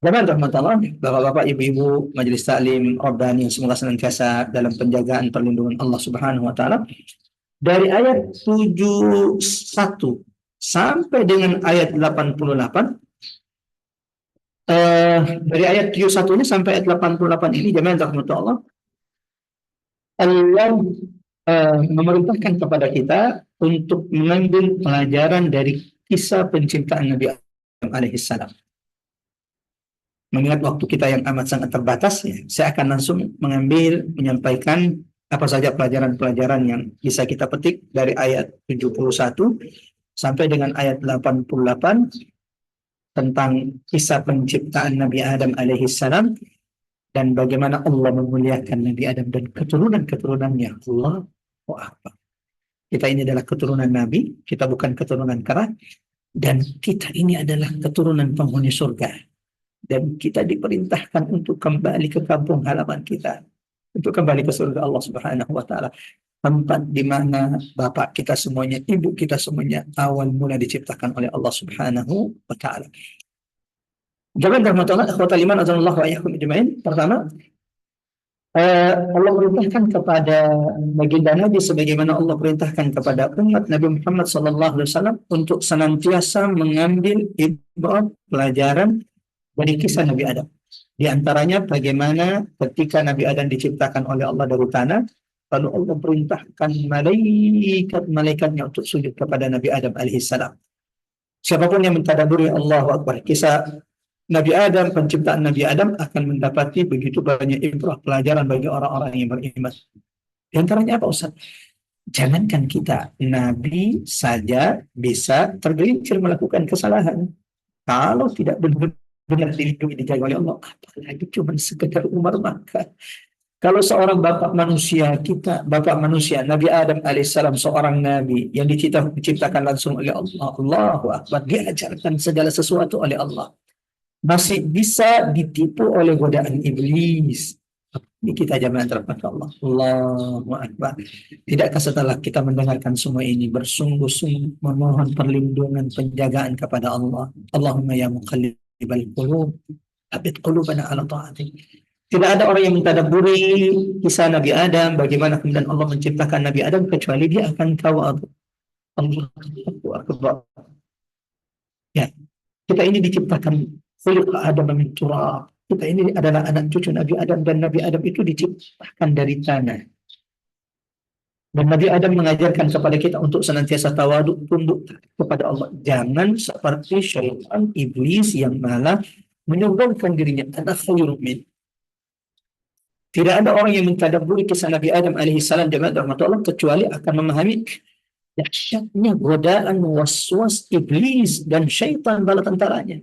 S2: Jamaah rahmatullah, Bapak-bapak, Ibu-ibu Majelis Taklim Rabbani yang semoga senantiasa dalam penjagaan perlindungan Allah Subhanahu wa taala. Dari ayat 71 sampai dengan ayat 88, dari ayat 71 ini sampai ayat 88 ini jamaah rahmatullah, Allah memerintahkan kepada kita untuk mengambil pelajaran dari kisah penciptaan Nabi Adam alaihissalam. Mengingat waktu kita yang amat sangat terbatas, ya, saya akan langsung menyampaikan Apa saja pelajaran-pelajaran yang bisa kita petik dari ayat 71 sampai dengan ayat 88 tentang kisah penciptaan Nabi Adam alaihissalam dan bagaimana Allah memuliakan Nabi Adam dan keturunan-keturunannya. Allah, apa? Kita ini adalah keturunan Nabi, kita bukan keturunan kera, dan kita ini adalah keturunan penghuni surga. Dan kita diperintahkan untuk kembali ke kampung halaman kita, untuk kembali ke surga Allah Subhanahu wa taala, tempat di mana bapak kita semuanya, ibu kita semuanya awal mula diciptakan oleh Allah Subhanahu wa taala. Jangan rahmatullah ikhwatal iman azanallahu wa iyyakum ajmain. Pertama, Allah perintahkan kepada baginda Nabi sebagaimana Allah perintahkan kepada umat Nabi Muhammad SAW untuk senantiasa mengambil ibrah pelajaran dari kisah Nabi Adam. Di antaranya bagaimana ketika Nabi Adam diciptakan oleh Allah dari tanah, lalu Allah perintahkan malaikat-malaikatnya untuk sujud kepada Nabi Adam alaihissalam. Siapapun yang mentadaburi Allahu Akbar, kisah Nabi Adam, penciptaan Nabi Adam akan mendapati begitu banyak ibrah pelajaran bagi orang-orang yang beriman. Di antaranya apa Ustaz? Jangankan kita, Nabi saja bisa tergelincir melakukan kesalahan. Kalau tidak benar-benar dilindungi dijaga oleh Allah, apalagi cuma sekedar umar makan. Kalau seorang bapak manusia, bapak manusia, Nabi Adam alaihissalam, seorang nabi yang diciptakan langsung oleh Allah, Allahu Akbar, diajarkan segala sesuatu oleh Allah, masih bisa ditipu oleh godaan iblis. Ini kita jamaah terhormat Allah. Allahu Akbar. Tidakkah setelah kita mendengarkan semua ini bersungguh-sungguh memohon perlindungan penjagaan kepada Allah. Allahumma ya muqallibal qulub, tsabbit qulubana ala ta'atik. Tidak ada orang yang mentadabburi kisah Nabi Adam, bagaimana kemudian Allah menciptakan Nabi Adam, kecuali dia akan tawadhu. Allahu Akbar. Ya, kita ini diciptakan Adam min turab. Kita ini adalah anak cucu Nabi Adam, dan Nabi Adam itu diciptakan dari tanah. Dan Nabi Adam mengajarkan kepada kita untuk senantiasa tawaduk, tunduk kepada Allah. Jangan seperti syaitan iblis yang malah menyombongkan dirinya. Ana khairun min. Tidak ada orang yang mentadabburi kisah Nabi Adam alaihissalam jemaah rahmatullah kecuali akan memahami dahsyatnya godaan waswas iblis dan syaitan bala tentaranya.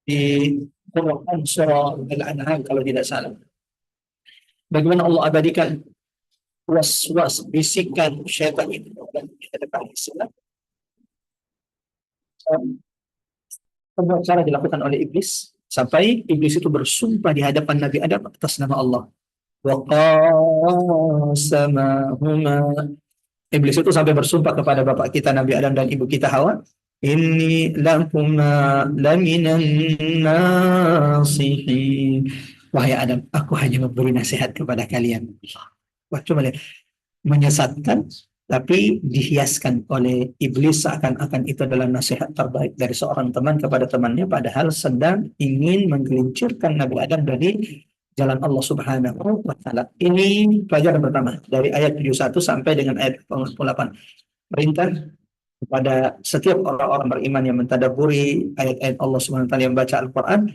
S2: Di Quran surah Al-An'am kalau tidak salah, bagaimana Allah abadikan was-was bisikan syaitan itu dan semua cara dilakukan oleh iblis sampai iblis itu bersumpah di hadapan Nabi Adam atas nama Allah. Wa qasamahuma, iblis itu sampai bersumpah kepada bapak kita Nabi Adam dan ibu kita Hawa, inni lakuma laminan nasihin. Wahai Adam, aku hanya memberi nasihat kepada kalian. Wah, coba lihat, menyesatkan tapi dihiaskan oleh iblis seakan-akan itu adalah nasihat terbaik dari seorang teman kepada temannya, padahal sedang ingin menggelincirkan Nabi Adam dari jalan Allah Subhanahu wa taala. Ini pelajaran pertama dari ayat 71 sampai dengan ayat 88. Perintah kepada setiap orang-orang beriman yang mentadabburi ayat-ayat Allah Subhanahu wa taala, yang membaca Al-Qur'an,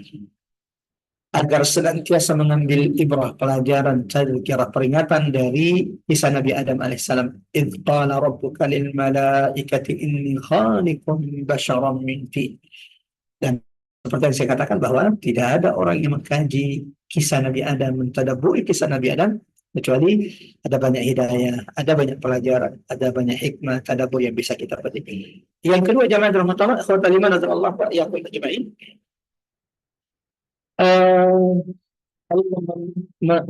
S2: agar senantiasa mengambil ibrah pelajaran, tazkirah, peringatan dari kisah Nabi Adam alaihissalam. Idz qala rabbuka lil malaikati inni khaliqun basharan min tin. Dan seperti yang saya katakan bahwa tidak ada orang yang mengkaji kisah Nabi Adam, mentadabburi kisah Nabi Adam, kecuali ada banyak hidayah, ada banyak pelajaran, ada banyak hikmah tadabbur yang bisa kita petik. Yang kedua jamaah rahmatullah ikhwatal iman azza wa iyyakum ajmain,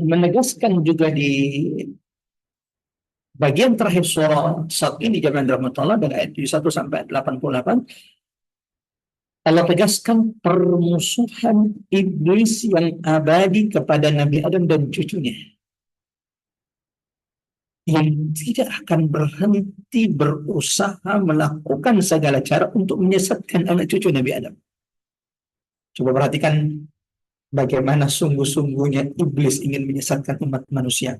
S2: menegaskan juga di bagian terakhir surah saat ini jamaah rahmatullah dari ayat 71 sampai 88, Allah tegaskan permusuhan iblis yang abadi kepada Nabi Adam dan cucunya, yang tidak akan berhenti berusaha melakukan segala cara untuk menyesatkan anak cucu Nabi Adam. Coba perhatikan bagaimana sungguh-sungguhnya iblis ingin menyesatkan umat manusia.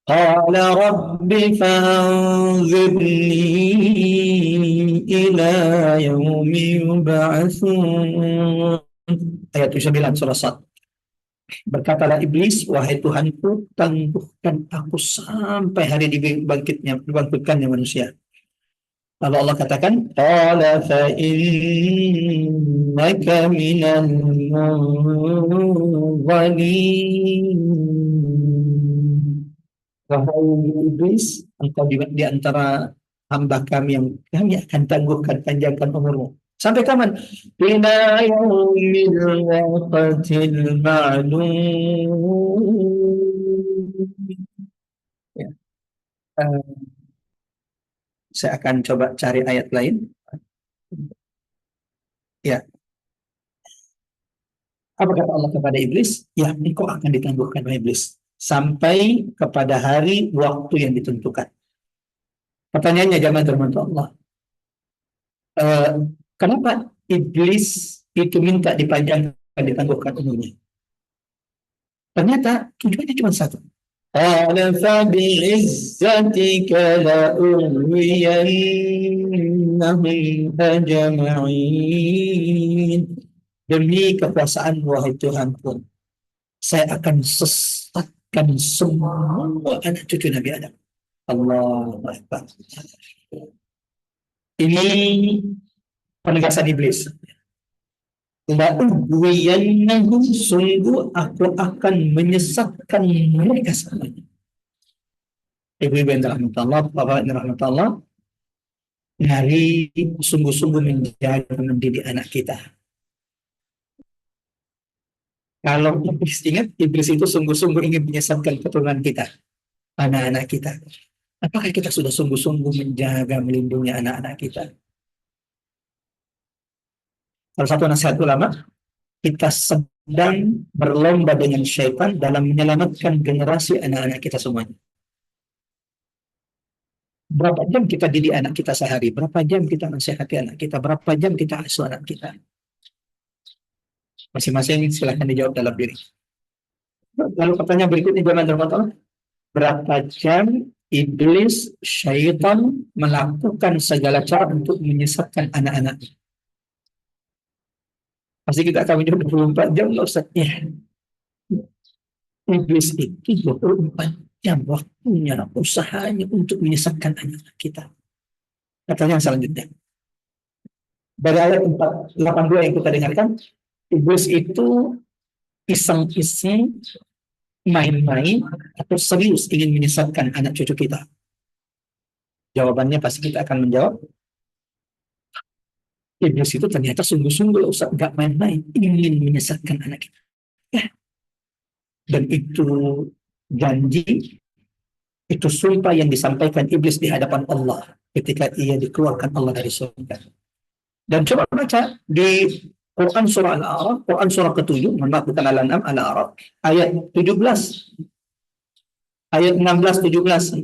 S2: Qala rabbi fanzirni ila yaumi yub'atsun. Ayat 9 surah Sad. Berkatalah iblis, wahai Tuhanku, tangguhkan aku sampai hari dibangkitkannya manusia. Lalu Allah katakan, qala fa innaka minal munzalin. Wahai iblis, engkau di antara hamba kami yang kami akan tangguhkan, panjangkan umurmu. Sampai kapan? Ila yaumil waqtil ma'lum. Ya. Saya akan coba cari ayat lain. Ya. Apa kata Allah kepada iblis? Ya, engkau akan ditangguhkan oleh iblis sampai kepada hari waktu yang ditentukan. Pertanyaannya jamaah terhormat Allah, kenapa iblis itu minta dipanjangkan, ditangguhkan umurnya? Ternyata tujuannya cuma satu. Qala fa bi'izzatika la'ughwiyannahum ajma'in. Demi kekuasaan wahai Tuhanku, saya akan sesatkan semua anak cucu Nabi Adam. Allahu Akbar. Ini penegasan iblis. La'ughwiyannahum, sungguh aku akan menyesatkan mereka semuanya. Ibu-ibu yang dirahmati Allah, bapak yang dirahmati Allah, mari sungguh-sungguh menjaga mendidik anak kita. Kalau iblis ingat, iblis itu sungguh-sungguh ingin menyesatkan keturunan kita, anak-anak kita. Apakah kita sudah sungguh-sungguh menjaga, melindungi anak-anak kita? Salah satu nasihat ulama, kita sedang berlomba dengan syaitan dalam menyelamatkan generasi anak-anak kita semuanya. Berapa jam kita didik anak kita sehari? Berapa jam kita nasihati anak kita? Berapa jam kita asuh anak kita? Masing-masing silahkan dijawab dalam diri. Lalu pertanyaan berikutnya, jemaah terhormat, berapa jam iblis, syaitan melakukan segala cara untuk menyesatkan anak-anak? Pasti kita akan menjawab 24 jam loh Ustaz. Ya. Iblis itu 24 jam waktunya, usahanya untuk menyesatkan anak-anak kita. Pertanyaan selanjutnya. Dari ayat 482 yang kita dengarkan, iblis itu iseng-iseng, main-main, atau serius ingin menyesatkan anak cucu kita? Jawabannya pasti kita akan menjawab, iblis itu ternyata sungguh-sungguh loh Ustaz, gak main-main, ingin menyesatkan anak kita. Ya. Dan itu janji, itu sumpah yang disampaikan iblis di hadapan Allah ketika ia dikeluarkan Allah dari surga. Dan coba baca di Quran surah Al-A'raf, Quran surah ke-7, bukan Al-An'am, Al-A'raf, ayat 17, ayat 16-17.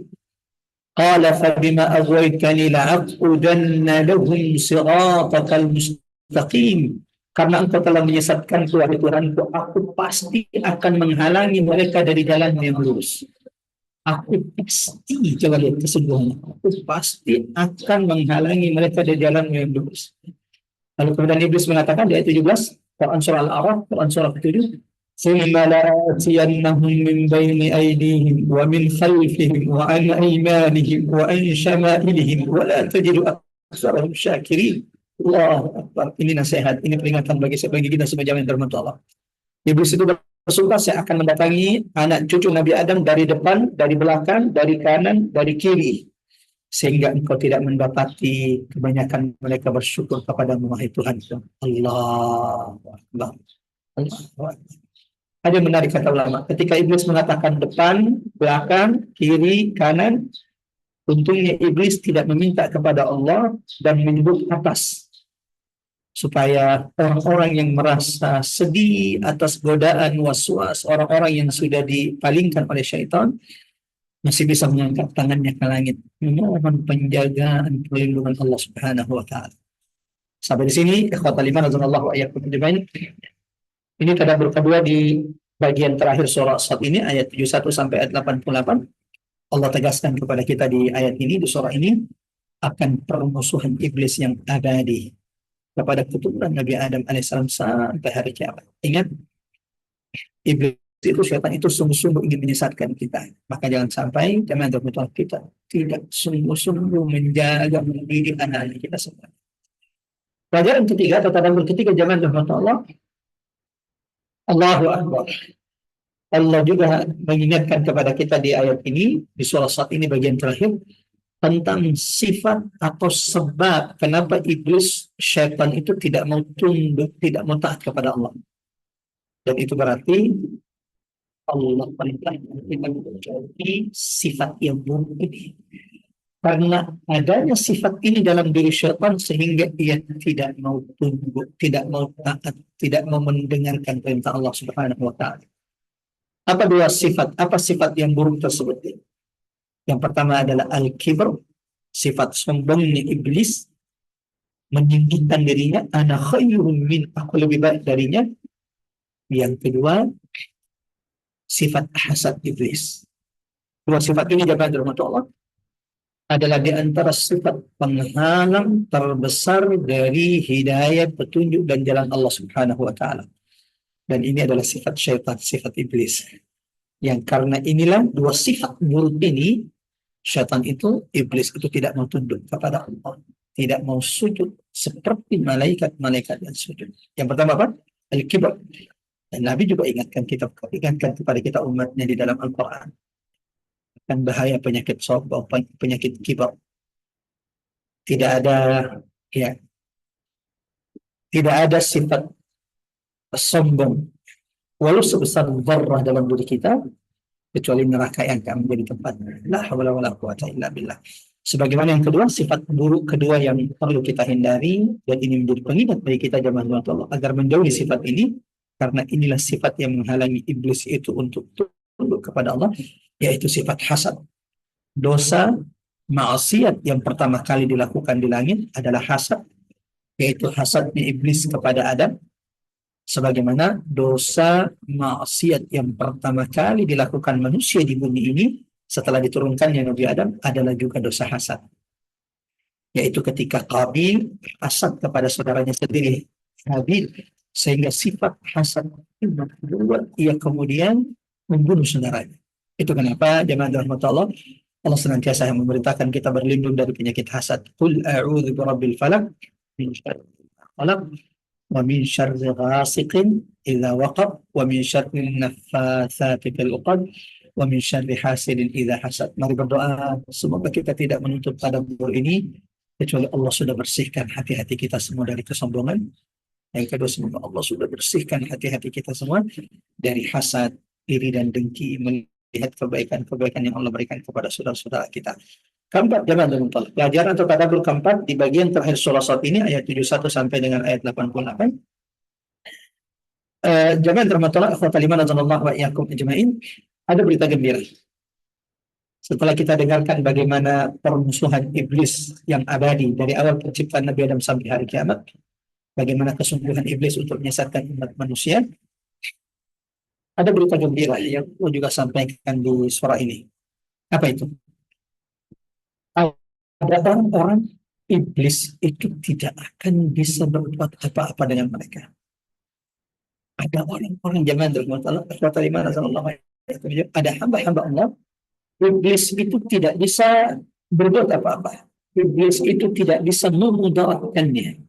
S2: Qala fabima aghwaytani la'aqudanna lahum siratakal mustaqim. Karena engkau telah menyesatkanku, wahai Tuhanku, aku pasti akan menghalangi mereka dari jalan yang lurus. Aku pasti, coba lihat kesungguhannya, aku pasti akan menghalangi mereka dari jalan yang lurus. Lalu kemudian iblis mengatakan di ayat 17, Quran surah Al-A'raf, Quran surah ke-7, "Thumma la'atiyannahum min bayni aydihim wa min khalfihim wa an aymanihim wa an shama'ilihim wa la tajidu aktsarahum syakirin." Allahu Akbar. Ini nasihat, ini peringatan bagi kita semua jamaah yang dirahmati Allah. Iblis itu bersumpah, saya akan mendatangi anak cucu Nabi Adam dari depan, dari belakang, dari kanan, dari kiri, sehingga engkau tidak mendapati kebanyakan mereka bersyukur kepadamu, wahai Tuhan. Allahu Akbar. Allahu Akbar. Ada yang menarik kata ulama, ketika iblis mengatakan depan, belakang, kiri, kanan, untungnya iblis tidak meminta kepada Allah dan menyebut atas, supaya orang-orang yang merasa sedih atas godaan waswas, orang-orang yang sudah dipalingkan oleh syaitan, masih bisa mengangkat tangannya ke langit, memohon penjagaan perlindungan Allah Subhanahu wa Ta'ala. Sampai di sini, ikhwatal iman azanallahu wa iyyakum ajmain. Ini tadabbur kedua di bagian terakhir surah Sad ini, ayat 71 sampai ayat 88. Allah tegaskan kepada kita di ayat ini, di surah ini, akan permusuhan iblis yang abadi kepada keturunan Nabi Adam alaihissalam sampai hari kiamat. Ingat, Iblis itu, syaitan itu sungguh-sungguh ingin menyesatkan kita. Maka jangan sampai jamaah betul kita tidak sungguh-sungguh menjaga mendidik anak-anak kita semua. Pelajaran ketiga atau tadabbur ketiga jamaah Allah, Allahu Akbar. Allah juga mengingatkan kepada kita di ayat ini, di surah saat ini bagian terakhir, tentang sifat atau sebab kenapa iblis syaitan itu tidak mau tunduk, tidak mau taat kepada Allah. Dan itu berarti Allah perintahkan kita menjauhi sifat yang buruk ini. Karena adanya sifat ini dalam diri syaitan sehingga ia tidak mau tunduk, tidak mau taat, tidak mau mendengarkan perintah Allah Subhanahu wa taala. Apa dua sifat? Apa sifat yang buruk tersebut? Yang pertama adalah al-kibr, sifat sombongnya iblis, meninggikan dirinya, ana khairun min, aku lebih baik darinya. Yang kedua, sifat hasad iblis. Dua sifat ini jemaah dirahmati Allah adalah di antara sifat penghalang terbesar dari hidayah, petunjuk dan jalan Allah Subhanahu wa taala. Dan ini adalah sifat syaitan, sifat iblis. Yang karena inilah dua sifat buruk ini, syaitan itu, iblis itu tidak mau tunduk kepada Allah, tidak mau sujud seperti malaikat-malaikat yang sujud. Yang pertama apa? Al-kibr. Dan Nabi juga ingatkan kepada kita umatnya di dalam Al-Quran akan bahaya penyakit sombong, penyakit kibr. Tidak ada, ya, tidak ada sifat sombong walau sebesar dzarrah dalam diri kita, kecuali neraka yang akan menjadi tempat. La haula wala quwata illa billah. Sebagaimana yang kedua, sifat buruk kedua yang perlu kita hindari, dan ini menjadi pengingat bagi kita jemaah Allah agar menjauhi sifat ini, karena inilah sifat yang menghalangi iblis itu untuk tunduk kepada Allah, yaitu sifat hasad. Dosa maksiat yang pertama kali dilakukan di langit adalah hasad, yaitu hasadnya iblis kepada Adam. Sebagaimana dosa maksiat yang pertama kali dilakukan manusia di bumi ini setelah diturunkannya Nabi Adam adalah juga dosa hasad, yaitu ketika Qabil hasad kepada saudaranya sendiri Habil, sehingga sifat hasad itu membuat ia kemudian membunuh saudaranya. Itu kenapa jemaah rahmatullah Allah senantiasa memerintahkan kita berlindung dari penyakit hasad. Qul a'udzu birabbil falaq min syarri khalaq wa min syarri ghasiqin idza waqab wa min syarri naffatsati fil 'uqad wa min syarri hasidin idza hasad. Mari berdoa semoga kita tidak menutup tadabbur ini kecuali Allah sudah bersihkan hati-hati kita semua dari kesombongan. Yang kedua, semoga Allah sudah bersihkan hati-hati kita semua dari hasad, iri dan dengki, melihat kebaikan-kebaikan yang Allah berikan kepada saudara-saudara kita. Keempat, jemaah pelajaran atau tadabbur keempat di bagian terakhir surah saat ini ayat 71 sampai dengan ayat 88. Jemaah terhormat, akhwatal iman azanallahu wa iyyakum ajmain. Ada berita gembira. Setelah kita dengarkan bagaimana permusuhan iblis yang abadi dari awal penciptaan Nabi Adam sampai hari kiamat, bagaimana kesungguhan iblis untuk menyesatkan umat manusia, ada berita gembira yang aku juga sampaikan di suara ini. Apa itu? Ada orang-orang iblis itu tidak akan bisa berbuat apa-apa dengan mereka. Ada orang-orang jangan ada hamba-hamba Allah, iblis itu tidak bisa berbuat apa-apa. Iblis itu tidak bisa memudaratkannya.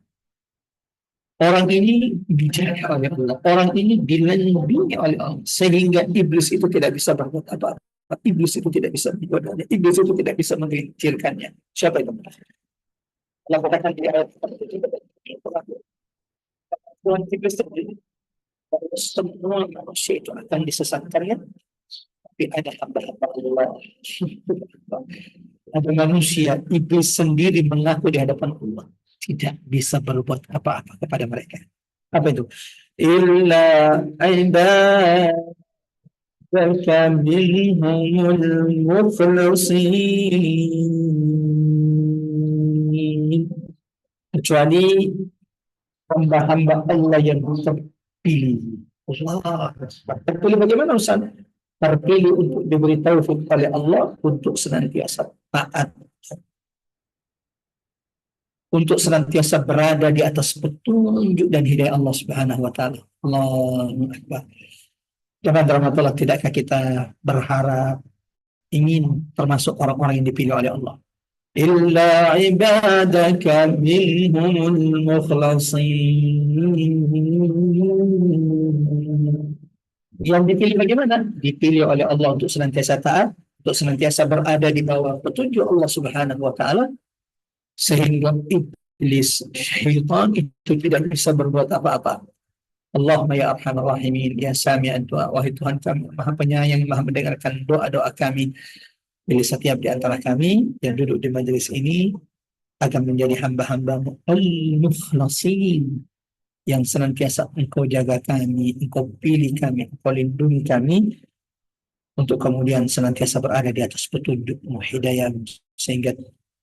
S2: Orang ini dijaga oleh Allah, orang ini dilindungi oleh Allah, sehingga iblis itu tidak bisa berbuat apa-apa. Iblis itu tidak bisa menggodanya, iblis itu tidak bisa menggelincirkannya. Siapa itu? Allah katakan di ayat Tuhan iblis sendiri, semua manusia itu akan disesatkannya, tapi ada hamba-hamba Allah. Ada manusia, iblis sendiri mengaku di hadapan Allah tidak bisa berbuat apa-apa kepada mereka. Apa itu? Illa ibadaka minhumul mukhlasin. Kecuali hamba-hamba Allah yang terpilih. Allah. Terpilih bagaimana Ustaz? Terpilih untuk diberi taufik oleh Allah untuk senantiasa taat, untuk senantiasa berada di atas petunjuk dan hidayah Allah Subhanahu wa taala. Allahu Akbar. Jangan rahmatullah, tidakkah kita berharap ingin termasuk orang-orang yang dipilih oleh Allah? Illa ibadaka minhumul mukhlasin. Yang dipilih bagaimana? Dipilih oleh Allah untuk senantiasa taat, untuk senantiasa berada di bawah petunjuk Allah Subhanahu wa taala, sehingga iblis, syaitan itu tidak bisa berbuat apa-apa. Allahumma ya arhamar rahimin, ya sami'ad du'a, wahai Tuhan kami maha penyayang, maha mendengarkan doa-doa kami. Bila setiap di antara kami yang duduk di majelis ini akan menjadi hamba-hambamu al-mukhlasin, yang senantiasa engkau jaga kami, engkau pilih kami, engkau lindungi kami, untuk kemudian senantiasa berada di atas petunjukmu, hidayahmu, sehingga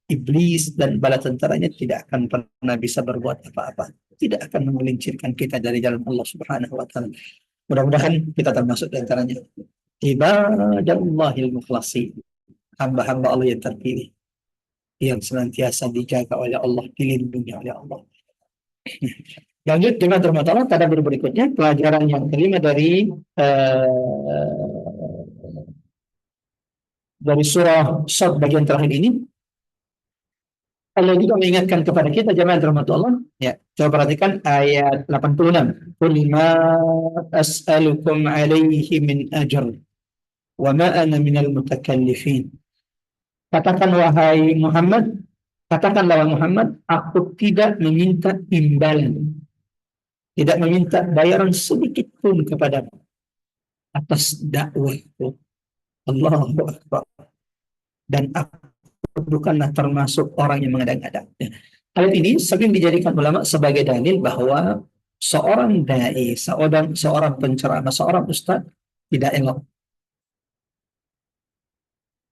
S2: iblis dan bala tentaranya tidak akan pernah bisa berbuat apa-apa, tidak akan memelincirkan kita dari jalan Allah Subhanahu wa taala. Mudah-mudahan kita termasuk di antaranya. Ibadallahil mukhlasin, hamba-hamba Allah yang terpilih, yang senantiasa dijaga oleh Allah, dilindungi oleh Allah. Lanjut dengan termasalah pada berikutnya, pelajaran yang kelima dari surah Shad bagian terakhir ini. Allah juga mengingatkan kepada kita jemaah rahmat Allah. Ya, coba perhatikan ayat 86. Qul ma as'alukum alaihi min ajr wa ma ana minal mutakallifin. Katakanlah wahai Muhammad, aku tidak meminta imbalan, tidak meminta bayaran sedikit pun kepadamu atas dakwahku. Allahu Akbar. Dan aku bukanlah termasuk orang yang mengada-ngada. Ayat ini sering dijadikan ulama sebagai dalil bahwa seorang dai, seorang penceramah, seorang ustaz tidak elok,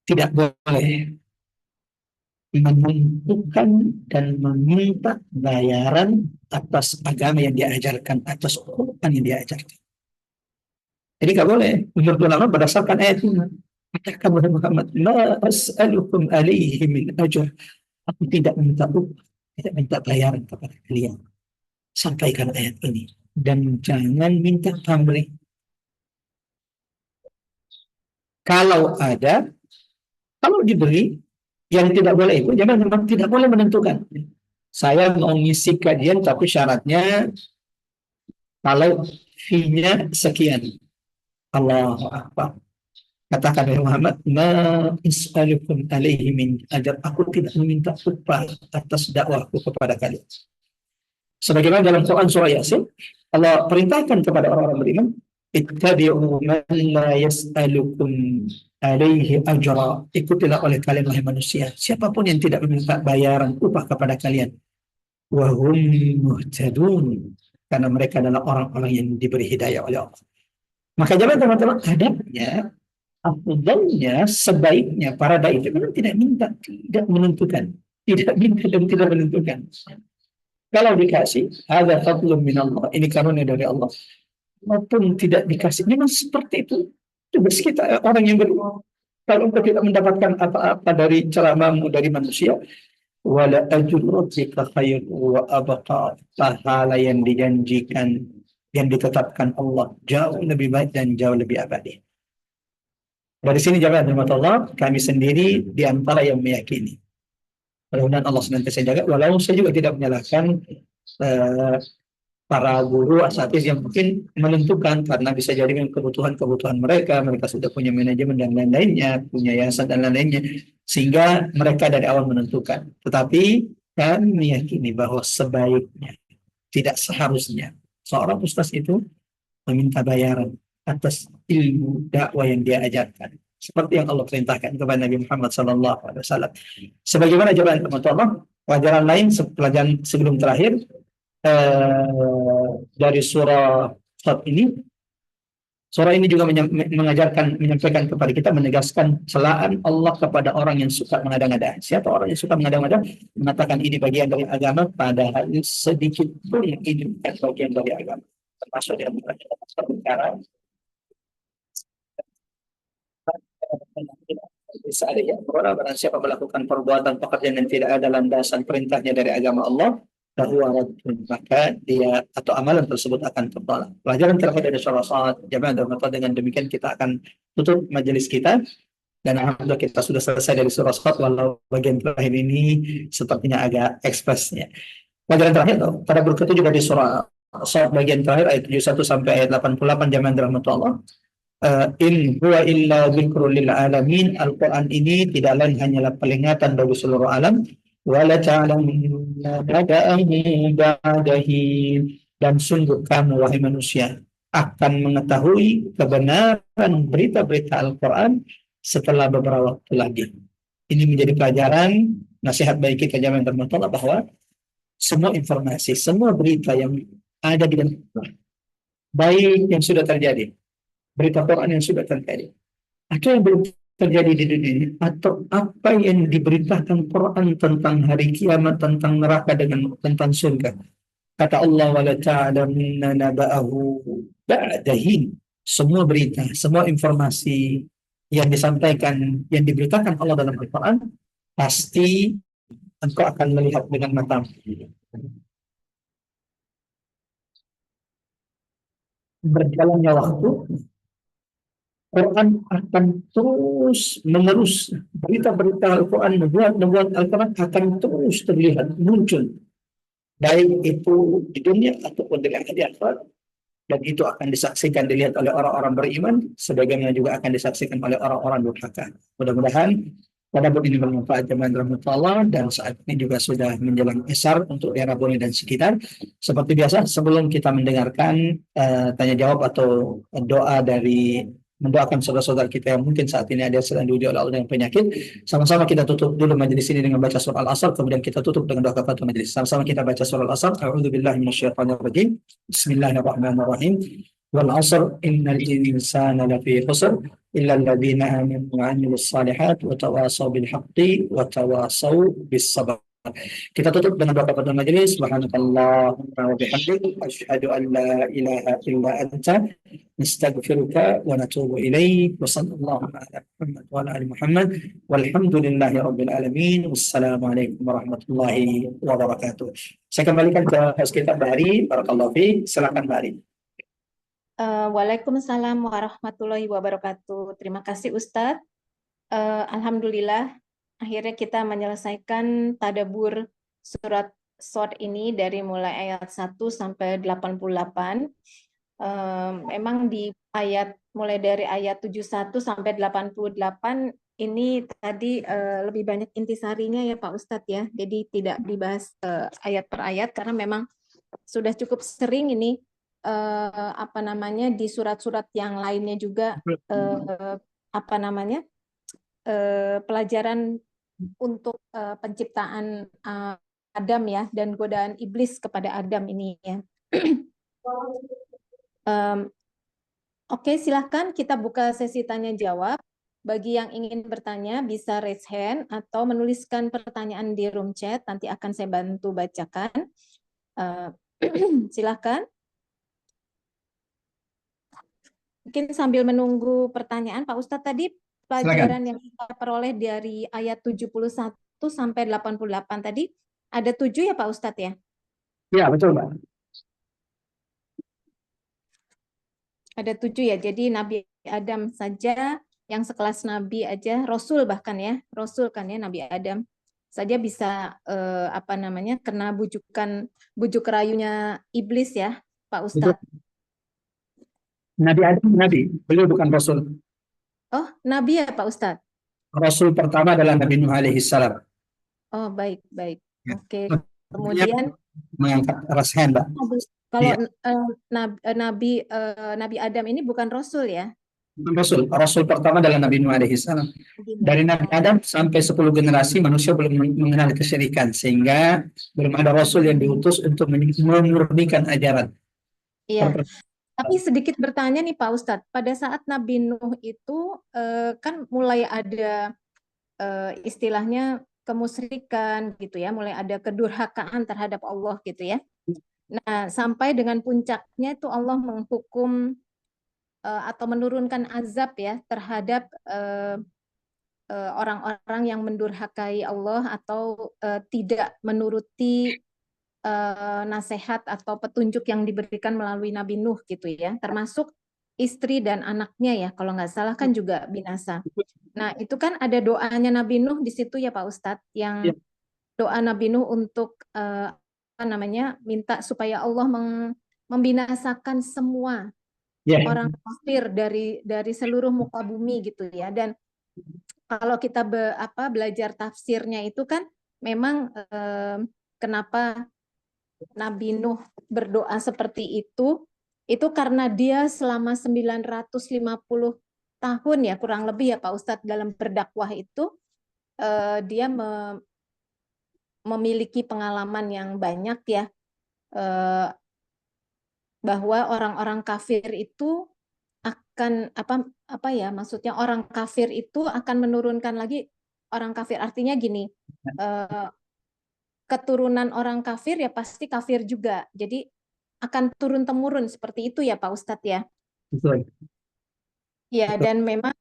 S2: tidak boleh menentukan dan meminta bayaran atas agama yang diajarkan, atas Quran yang diajarkan. Jadi nggak boleh. Menurut ulama berdasarkan ayat ini, katakan wahai Muhammad, la as'alukum alaihi min ajr. Aku tidak minta upah, tidak minta bayaran kepada kalian. Sampaikan ayat ini dan jangan minta pamrih. Kalau ada, kalau diberi, yang tidak boleh itu jangan tidak boleh menentukan. Saya mau ngisi kajian tapi syaratnya kalau fee-nya sekian. Allahu Akbar. Katakan oleh Muhammad, ma is'alukum alaihi min ajr. Aku tidak meminta upah atas dakwahku kepada kalian. Sebagaimana dalam Quran surah Yasin, Allah perintahkan kepada orang-orang beriman, ittabi'u man la yas'alukum alaihi ajra. Ikutilah oleh kalian wahai manusia siapapun yang tidak meminta bayaran upah kepada kalian. Wa hum muhtadun. Karena mereka adalah orang-orang yang diberi hidayah oleh Allah. Maka jangan teman-teman, adabnya, afdalnya, sebaiknya para dai itu memang tidak minta, tidak menentukan, tidak minta dan tidak menentukan. Kalau dikasih, ada fadlun min Allah, ini karunia dari Allah. Maupun tidak dikasih, memang seperti itu. Tugas kita orang yang beriman. Kalau engkau tidak mendapatkan apa-apa dari ceramahmu dari manusia, wala ajru rabbika khair wa abqa. Pahala yang dijanjikan, yang ditetapkan Allah jauh lebih baik dan jauh lebih abadi. Dari sini jamaah rahmat Allah, kami sendiri di antara yang meyakini. Mudah-mudahan Allah senantiasa jaga. Walau saya juga tidak menyalahkan para guru asatidz yang mungkin menentukan karena bisa jadi dengan kebutuhan mereka sudah punya manajemen dan lain-lainnya, punya yayasan dan lain-lainnya, sehingga mereka dari awal menentukan. Tetapi kami meyakini bahwa sebaiknya, tidak seharusnya seorang ustaz itu meminta bayaran atas ilmu dakwah yang dia ajarkan, seperti yang Allah perintahkan kepada Nabi Muhammad SAW. Sebagaimana jawaban teman-teman, pelajaran lain, pelajaran sebelum terakhir dari surah Shad ini. Surah ini juga menyampaikan kepada kita, menegaskan celaan Allah kepada orang yang suka mengada-ngada. Siapa orang yang suka mengada-ngada? Mengatakan ini bagian dari agama, padahal sedikit pun ini bukan bagian dari agama. Termasuk dalam perkara barang siapa melakukan perbuatan pekerjaan yang tidak ada landasan perintahnya dari agama Allah, bahwa maka dia atau amalan tersebut akan tertolak. Pelajaran terakhir dari surah Sad, jamaah dan dengan demikian kita akan tutup majelis kita dan alhamdulillah kita sudah selesai dari surah Sad walau bagian terakhir ini sepertinya agak ekspresnya. Pelajaran terakhir pada berikutnya juga di surah Sad bagian terakhir ayat 71 sampai ayat 88 jamaah rahmatullah. In huwa illa dzikrul lil alamin. Al-Quran ini tidak lain hanyalah peringatan bagi seluruh alam. Wala ta'lamunna bada'ahu ba'dahi. Dan sungguh kamu wahai manusia akan mengetahui kebenaran berita-berita Al-Quran setelah beberapa waktu lagi. Ini menjadi pelajaran nasihat bagi kita jamaah bermanfaat bahwa semua informasi, semua berita yang ada di dalam Al-Quran, baik yang sudah terjadi, berita Quran yang sudah terjadi, atau yang belum terjadi di dunia ini, atau apa yang diberitakan Quran tentang hari kiamat, tentang neraka dengan tentang surga. Kata Allah, wala ta'lamunna naba'ahu ba'dahin. Semua berita, semua informasi yang disampaikan, yang diberitakan Allah dalam Al-Quran, pasti engkau akan melihat dengan mata. Berjalannya waktu, Quran akan terus menerus, berita-berita Al-Quran, nubuat Al-Quran akan terus terlihat, muncul. Baik itu di dunia ataupun di akhirat. Dan itu akan disaksikan, dilihat oleh orang-orang beriman, sebagaimana juga akan disaksikan oleh orang-orang durhaka. Mudah-mudahan pada ini bermanfaat jemaah rahmatullah, dan saat ini juga sudah menjelang isar untuk daerah Bone dan sekitar. Seperti biasa, sebelum kita mendengarkan tanya jawab atau doa dari mendoakan saudara-saudara kita yang mungkin saat ini ada sedang diuji oleh Allah dengan penyakit, sama-sama kita tutup dulu majelis ini dengan baca surah Al-Asr, kemudian kita tutup dengan doa kafaratul majelis. Sama-sama kita baca surah Al-Asr. A'udzubillahi minasyaitonirrajim. Bismillahirrahmanirrahim. Wal 'asr innal insana lafi khusr illa alladziina aamanu wa 'amilus shalihaati wa tawashaw bil haqqi wa tawashaw bis sabr. Kita tutup dengan doa kafaratul majelis. Subhanakallahumma wa bihamdik asyhadu an la ilaha illa anta nastaghfiruka wa natubu ilaik. Wa sallallahu ala Muhammad wa ala ali Muhammad walhamdulillahi rabbil alamin. Wassalamualaikum warahmatullahi wabarakatuh. Saya kembalikan ke host kita Mbak Ari. Barakallahu fiik. Silakan Mbak Ari.
S1: Waalaikumsalam warahmatullahi wabarakatuh. Terima kasih Ustadz. Alhamdulillah, akhirnya kita menyelesaikan tadabbur surat Shad ini dari mulai ayat 1 sampai 88. Memang di mulai dari ayat 71 sampai 88 ini tadi lebih banyak intisarinya ya Pak Ustadz ya. Jadi tidak dibahas ayat per ayat karena memang sudah cukup sering ini di surat-surat yang lainnya juga pelajaran untuk penciptaan Adam ya, dan godaan iblis kepada Adam ini ya. Oke, silahkan kita buka sesi tanya jawab. Bagi yang ingin bertanya bisa raise hand atau menuliskan pertanyaan di room chat, nanti akan saya bantu bacakan. Silahkan. Mungkin sambil menunggu pertanyaan, Pak Ustadz, tadi pelajaran yang kita peroleh dari ayat 71 sampai 88 tadi, ada 7 ya Pak Ustadz ya?
S2: Ya, betul Mbak.
S1: Ada 7 ya, jadi Nabi Adam saja, yang sekelas Nabi aja, Rasul bahkan ya, Rasul kan ya Nabi Adam, saja bisa kena bujuk rayunya iblis ya Pak Ustadz. Betul.
S2: Nabi Adam, Nabi, beliau bukan Rasul.
S1: Oh, Nabi ya Pak Ustadz?
S2: Rasul pertama adalah Nabi Nuh alaihi salam.
S1: Oh, baik. Ya. Oke.
S2: Kemudian mengangkat ras hand, Mbak.
S1: Kalau Nabi Adam ini bukan Rasul ya?
S2: Bukan Rasul. Rasul pertama adalah Nabi Nuh alaihi salam. Dari Nabi Adam sampai 10 generasi manusia belum mengenal kesyirikan, sehingga belum ada Rasul yang diutus untuk memurnikan ajaran.
S1: Iya. Tapi sedikit bertanya nih Pak Ustadz, pada saat Nabi Nuh itu kan mulai ada istilahnya kemusyrikan gitu ya, mulai ada kedurhakaan terhadap Allah gitu ya. Nah, sampai dengan puncaknya itu Allah menghukum atau menurunkan azab ya terhadap orang-orang yang mendurhakai Allah atau tidak menuruti nasihat atau petunjuk yang diberikan melalui Nabi Nuh gitu ya, termasuk istri dan anaknya ya, kalau nggak salah kan juga binasa. Nah, itu kan ada doanya Nabi Nuh di situ ya Pak Ustadz,
S2: Ya,
S1: yang doa Nabi Nuh untuk apa namanya, minta supaya Allah membinasakan semua
S2: ya,
S1: orang kafir dari seluruh muka bumi gitu ya. Dan kalau kita belajar tafsirnya itu kan memang kenapa Nabi Nuh berdoa seperti itu karena dia selama 950 tahun ya kurang lebih ya Pak Ustadz dalam berdakwah itu dia memiliki pengalaman yang banyak ya bahwa orang-orang kafir itu akan apa ya maksudnya orang kafir itu akan menurunkan lagi orang kafir, artinya gini, keturunan orang kafir ya pasti kafir juga, jadi akan turun temurun seperti itu ya Pak Ustadz ya.
S2: betul.
S1: Ya,
S2: Betul.
S1: dan memang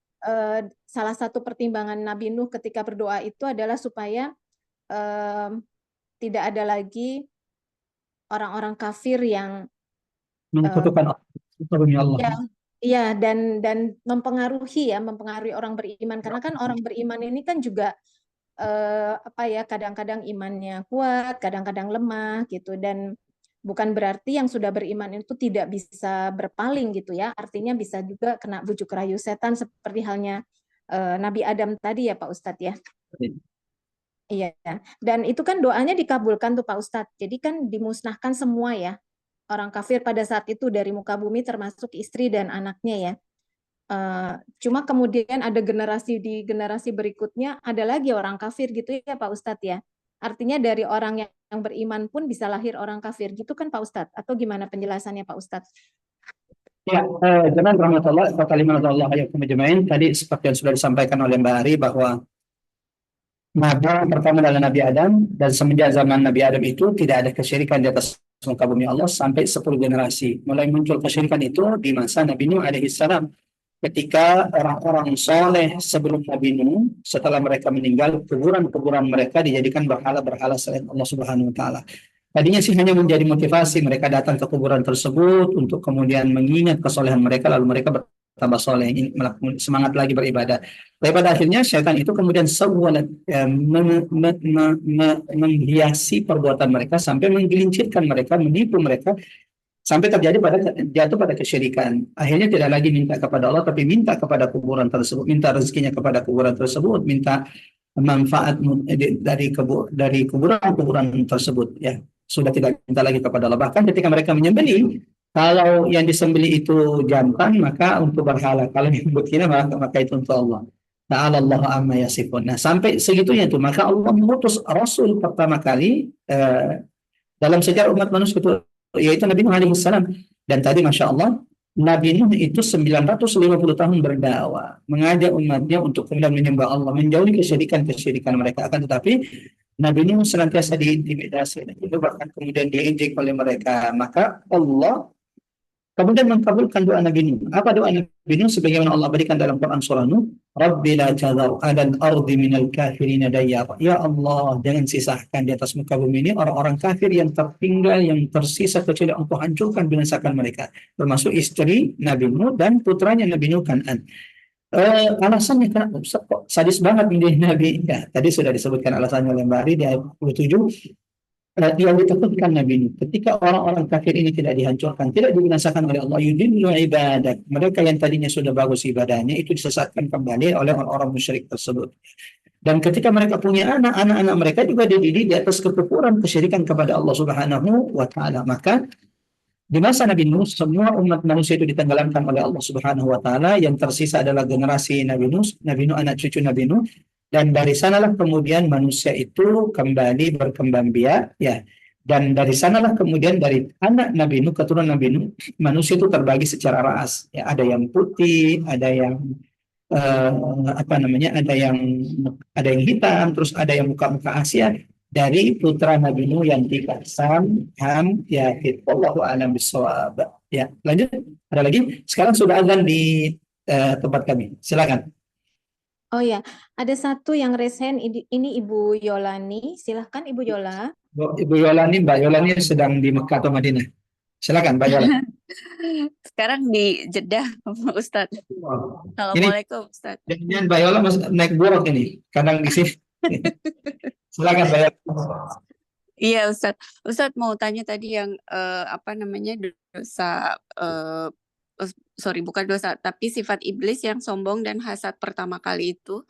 S1: salah satu pertimbangan Nabi Nuh ketika berdoa itu adalah supaya tidak ada lagi orang-orang kafir yang
S2: Menyekutukan Allah.
S1: ya, ya dan mempengaruhi orang beriman, karena kan orang beriman ini kan juga apa ya kadang-kadang imannya kuat, kadang-kadang lemah gitu, dan bukan berarti yang sudah beriman itu tidak bisa berpaling gitu ya, artinya bisa juga kena bujuk rayu setan seperti halnya Nabi Adam tadi ya Pak Ustadz ya. Iya, dan itu kan doanya dikabulkan tuh Pak Ustadz. Jadi kan dimusnahkan semua ya orang kafir pada saat itu dari muka bumi termasuk istri dan anaknya ya. Cuma kemudian ada generasi berikutnya ada lagi orang kafir gitu ya Pak Ustadz ya. Artinya dari orang yang beriman pun bisa lahir orang kafir gitu kan Pak Ustadz? Atau gimana penjelasannya Pak Ustadz?
S2: Ya, dengan rahmatullah wa kalimatullah alaikum ajmain. Tadi seperti yang sudah disampaikan oleh Mbak Ari bahwa Nabi yang pertama adalah Nabi Adam, dan semenjak zaman Nabi Adam itu tidak ada kesyirikan di atas muka bumi Allah sampai 10 generasi. Mulai muncul kesyirikan itu di masa Nabi Nuh alaihi salam. Ketika orang-orang soleh sebelum Nabi Nuh, setelah mereka meninggal, kuburan-kuburan mereka dijadikan berhala-berhala selain Allah Subhanahu wa taala. Tadinya sih hanya menjadi motivasi, mereka datang ke kuburan tersebut untuk kemudian mengingat kesolehan mereka, lalu mereka bertambah soleh, semangat lagi beribadah. Tapi pada akhirnya syaitan itu kemudian menghiasi perbuatan mereka sampai menggelincirkan mereka, menipu mereka, sampai terjadi jatuh pada kesyirikan. Akhirnya tidak lagi minta kepada Allah, tapi minta kepada kuburan tersebut, minta rezekinya kepada kuburan tersebut, minta manfaat dari kuburan tersebut ya, sudah tidak minta lagi kepada Allah. Bahkan ketika mereka menyembelih, kalau yang disembelih itu jantan maka untuk berhala, kalau yang betina maka itu untuk Allah. Ta'ala Allah amma yasifun. Nah, sampai segitunya itu maka Allah mengutus Rasul pertama kali dalam sejarah umat manusia itu, yaitu Nabi Nuh alaihi salam. Dan tadi Masya Allah, Nabi Nuh itu 950 tahun berdakwah, mengajak umatnya untuk kemudian menyembah Allah, menjauhi kesyirikan-kesyirikan mereka. Akan tetapi Nabi Nuh senantiasa diintimidasi, dan itu bahkan kemudian diinjek oleh mereka. Maka Allah kemudian mengabulkan doa Nabi Nuh. Apa doa Nabi Nuh? Sebagaimana Allah berikan dalam Quran surah Nuh, Rabbi la tadhar 'alal ardi minal kafirin dayyara. Ya Allah, jangan sisakan di atas muka bumi ini orang-orang kafir yang tertinggal, yang tersisa, kecuali Engkau hancurkan, binasakan mereka. Termasuk istri Nabi Nuh dan putranya Nabi Nuh Kan'an. Alasannya kenapa kok sadis banget menjadi Nabi? Ya, tadi sudah disebutkan alasannya oleh Mbak Ari di ayat 27. Yang ditakutkan Nabi Nuh ketika orang-orang kafir ini tidak dihancurkan, tidak dibinasakan oleh Allah, yudillu ibadat, mereka yang tadinya sudah bagus ibadahnya itu disesatkan kembali oleh orang-orang musyrik tersebut. Dan ketika mereka punya anak-anak mereka juga dididik di atas kekufuran, kesyirikan kepada Allah Subhanahu wa taala. Maka di masa Nabi Nuh, semua umat manusia itu ditenggelamkan oleh Allah Subhanahu wa taala. Yang tersisa adalah generasi Nabi Nuh, anak cucu Nabi Nuh. Dan dari sanalah kemudian manusia itu kembali berkembang biak, ya. Dan dari sanalah kemudian dari anak Nabi Nuh, keturunan Nabi Nuh, manusia itu terbagi secara ras. Ya, ada yang putih, ada yang ada yang hitam, terus ada yang muka-muka Asia. Dari putra Nabi Nuh yang tiga, Sam, Ham, Yafid. Wallahu a'lam bishawab. Ya, lanjut. Ada lagi? Sekarang sudah azan di tempat kami. Silakan.
S1: Oh ya, ada satu yang resen, ini Ibu Yolani. Silahkan Ibu Yola.
S2: Ibu Yolani, Mbak Yolani sedang di Mekah atau Madinah. Silakan Mbak Yola.
S4: Sekarang di Jeddah, Ustadz.
S2: Wow. Ini
S4: Assalamualaikum, Ustadz.
S2: jangan Mbak Yola naik buruk ini, kadang di sini. Silakan Mbak Yola.
S4: Iya, Ustadz. Ustadz mau tanya tadi yang apa namanya dosa, sorry bukan dosa, tapi sifat iblis yang sombong dan hasad pertama kali itu.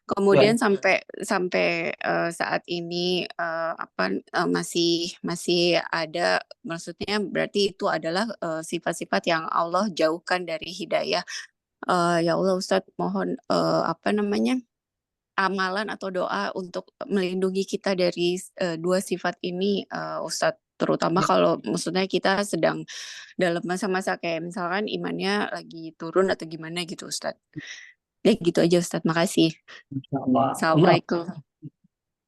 S4: Kemudian
S2: Ya.
S4: sampai saat ini masih ada, maksudnya berarti itu adalah sifat-sifat yang Allah jauhkan dari hidayah. Ya Allah Ustadz, mohon apa namanya amalan atau doa untuk melindungi kita dari dua sifat ini, Ustadz. Terutama kalau maksudnya kita sedang dalam masa-masa kayak misalkan imannya lagi turun atau gimana gitu, Ustadz. Ya gitu aja, Ustadz. Makasih.
S2: Insyaallah.
S4: Assalamualaikum.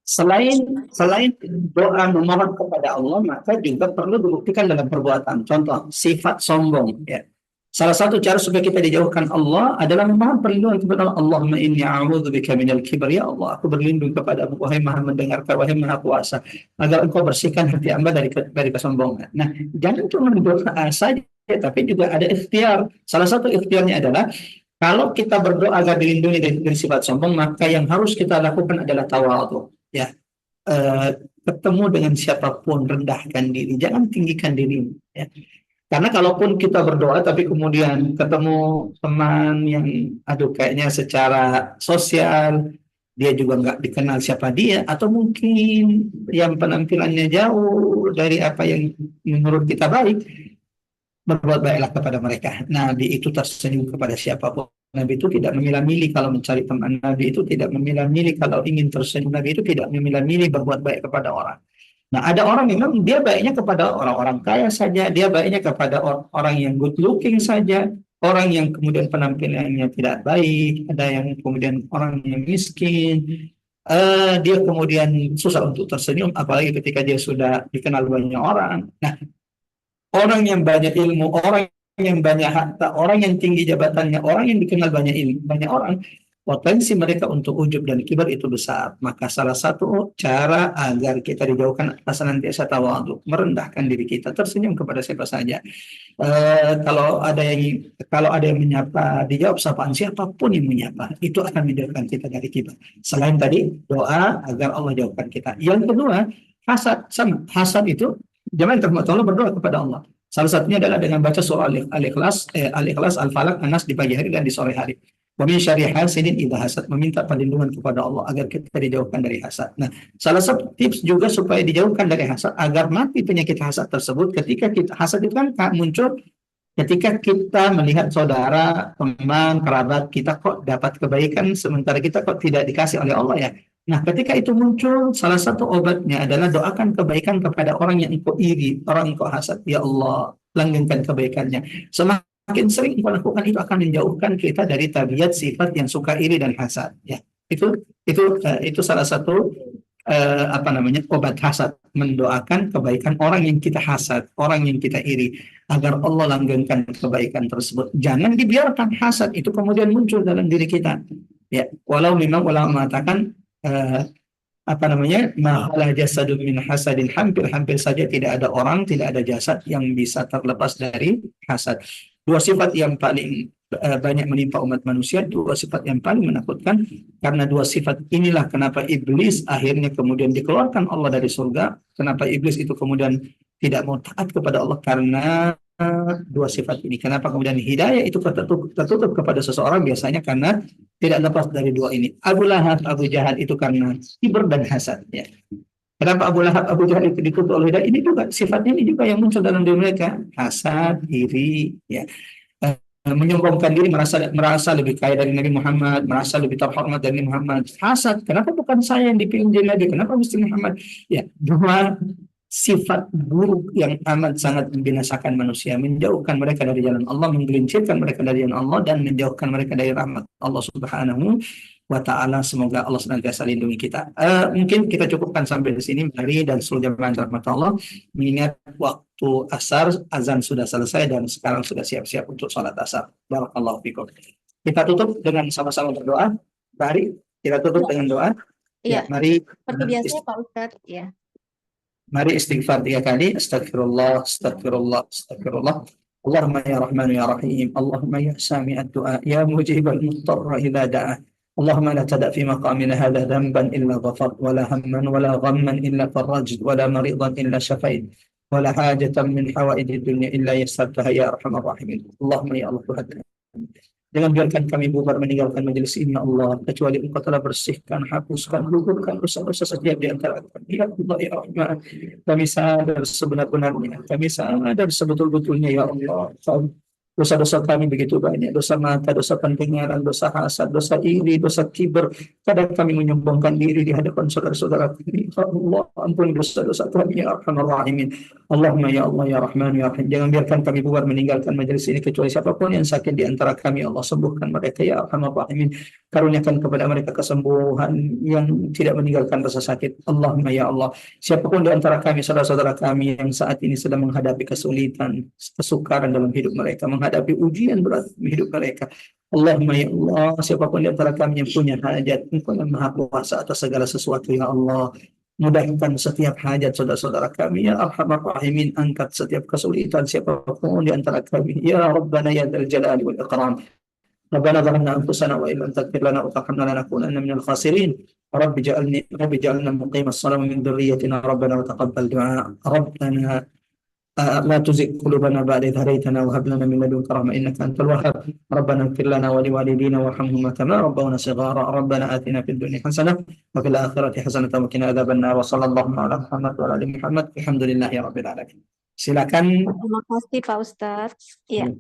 S2: Selain doa memohon kepada Allah, maka juga perlu dibuktikan dalam perbuatan. Contoh, sifat sombong. Ya. Salah satu cara supaya kita dijauhkan Allah adalah memohon perlindungan kepada Allah. Allahumma inni a'udzubika minal kibr. Ya Allah, aku berlindung kepada-Mu, wahai Maha mendengarkan, wahai Maha kuasa, agar Engkau bersihkan hati hamba dari kesombongan. Nah, jangan cuma berdoa saja, tapi juga ada ikhtiar. Salah satu ikhtiarnya adalah kalau kita berdoa agar dilindungi dari sifat sombong, maka yang harus kita lakukan adalah tawadhu. Ya, ketemu dengan siapapun, rendahkan diri, jangan tinggikan diri. Ya. Karena kalaupun kita berdoa tapi kemudian ketemu teman yang kayaknya secara sosial dia juga nggak dikenal siapa dia, atau mungkin yang penampilannya jauh dari apa yang menurut kita baik, berbuat baiklah kepada mereka. Nabi itu tersenyum kepada siapapun. Nabi itu tidak memilah-milih kalau mencari teman. Nabi itu tidak memilah-milih kalau ingin tersenyum. Nabi itu tidak memilah-milih berbuat baik kepada orang. Nah, ada orang memang dia baiknya kepada orang-orang kaya saja, dia baiknya kepada orang yang good looking saja, orang yang kemudian penampilannya tidak baik, ada yang kemudian orang yang miskin, dia kemudian susah untuk tersenyum, apalagi ketika dia sudah dikenal banyak orang. Nah, orang yang banyak ilmu, orang yang banyak harta, orang yang tinggi jabatannya, orang yang dikenal banyak ilmu, banyak orang, potensi mereka untuk ujub dan kibar itu besar. Maka salah satu cara agar kita dijauhkan adalah senantiasa tawadhu, merendahkan diri kita, tersenyum kepada siapa saja. Kalau ada yang menyapa, dijawab sapaan siapapun yang menyapa, itu akan menjauhkan kita dari kibar. Selain tadi doa agar Allah jauhkan kita. Yang kedua, hasad itu jangan termotolah berdoa kepada Allah. Salah satunya adalah dengan baca surah Al-Ikhlas, Al-Falaq, An-Nas di pagi hari dan di sore hari. Wa min syarri hasidin idza hasad, meminta perlindungan kepada Allah agar kita dijauhkan dari hasad. Nah, salah satu tips juga supaya dijauhkan dari hasad agar mati penyakit hasad tersebut. Ketika kita hasad itu kan muncul ketika kita melihat saudara, teman, kerabat kita kok dapat kebaikan sementara kita kok tidak dikasih oleh Allah ya. Nah, ketika itu muncul, salah satu obatnya adalah doakan kebaikan kepada orang yang engkau iri, orang yang engkau hasad. Ya Allah, langgengkan kebaikannya. Semakin sering engkau lakukan itu akan menjauhkan kita dari tabiat sifat yang suka iri dan hasad. Ya, itu salah satu obat hasad, mendoakan kebaikan orang yang kita hasad, orang yang kita iri, agar Allah langgengkan kebaikan tersebut. Jangan dibiarkan hasad itu kemudian muncul dalam diri kita. Ya, walau memang ulama mengatakan mahalah jasadun min hasadin, hampir saja tidak ada orang, tidak ada jasad yang bisa terlepas dari hasad. Dua sifat yang paling banyak menimpa umat manusia, dua sifat yang paling menakutkan, karena dua sifat inilah kenapa iblis akhirnya kemudian dikeluarkan Allah dari surga. Kenapa iblis itu kemudian tidak mau taat kepada Allah, karena dua sifat ini. Kenapa kemudian hidayah itu tertutup kepada seseorang, biasanya karena tidak lepas dari dua ini. Abu Lahab, Abu Jahal itu karena kibr dan hasad. Ya. Kenapa Abu Lahab, Abu Jahal itu ditutup oleh hidayah? Ini juga sifatnya ini juga yang muncul dalam diri mereka, hasad, iri, ya. Menyombongkan diri, merasa lebih kaya dari Nabi Muhammad, merasa lebih terhormat dari Muhammad. Hasad, kenapa bukan saya yang dipilih jadi Nabi, kenapa mesti Muhammad? Ya, dua sifat buruk yang amat sangat membinasakan manusia, menjauhkan mereka dari jalan Allah, menggelincirkan mereka dari jalan Allah, dan menjauhkan mereka dari rahmat Allah Subhanahu wa ta'ala. Semoga Allah senantiasa lindungi kita. Mungkin kita cukupkan sampai di sini, Mari dan seluruh jemaah rahmat Allah, mengingat waktu asar, azan sudah selesai dan sekarang sudah siap-siap untuk sholat asar. Barakallahu fikum. Kita tutup dengan sama-sama berdoa. Mari kita tutup
S1: Ya,
S2: dengan doa.
S1: iya.
S2: Ya, mari
S1: Seperti biasanya Pak Ustadz, ya.
S2: mari istighfar 3 kali. Astagfirullah, astagfirullah, astagfirullah. Allahumma ya Rahman ya Rahim. Allahumma ya sami'ad du'a. Ya mujibal mudtarra idza da'a. Allahumma la tada' fi maqamina hadha dhanban illa ghafart. Wala hamman wala ghamman illa farajt. Wala maridan illa syafait. Wala hajatan min hawaidid dunya illa yassartaha ya Arhamar Rahimin. Allahumma ya Allah Tuhan. Jangan biarkan kami bubar meninggalkan majelis ini, ya Allah, kecuali Engkau telah bersihkan, hapuskan, gugurkan dosa-dosa setiap di antara kami. Ya Allah, ya Rahman, kami sadar sebenar-benarnya, kami sadar sebetul-betulnya, ya Allah. Dosa-dosa kami begitu banyak, dosa mata, dosa pendengaran, dosa hasad, dosa iri, dosa kiber. Kadang kami menyombongkan diri di hadapan saudara-saudara kami. Ya Allah, ampuni dosa-dosa kami, ya Arhamar Rahimin. Allahumma ya Allah ya Rahman ya Rahim. Jangan biarkan kami bubar meninggalkan majelis ini kecuali siapapun yang sakit di antara kami, Allah sembuhkan mereka ya Arhamar Rahimin. Karuniakan kepada mereka kesembuhan yang tidak meninggalkan rasa sakit. Allahumma ya Allah, siapapun di antara kami, saudara-saudara kami yang saat ini sedang menghadapi kesulitan, kesukaran dalam hidup mereka, menghadapi ujian berat dalam hidup mereka, Allahumma ya Allah, siapapun di antara kami yang punya hajat, Engkau yang maha kuasa atas segala sesuatu, ya Allah. Mudahkan setiap hajat saudara-saudara kami, ya Arhamar Rahimin. Angkat setiap kesulitan siapapun di antara kami, ya Rabbana ya Dzal Jalali wal Ikram. ربنا ظلمنا أنفسنا وإن لم تغفر لنا وترحمنا لنكونن من الخاسرين. رب اجعلنا مقيم الصلاة من ذريتنا ربنا وتقبل دعاء. ربنا لا تزغ قلوبنا بعد إذ هديتنا وهب لنا من لدنك رحمة إنك أنت الوهاب. ربنا اغفر لنا ولوالدينا وارحمهما كما ربونا صغارا. ربنا آتنا في الدنيا حسنة وفي الآخرة حسنة وقنا عذاب النار. وصلى الله على محمد وعلى آل محمد. الحمد لله رب العالمين. Silakan.
S1: Terima kasih Pak Ustadz. Iya.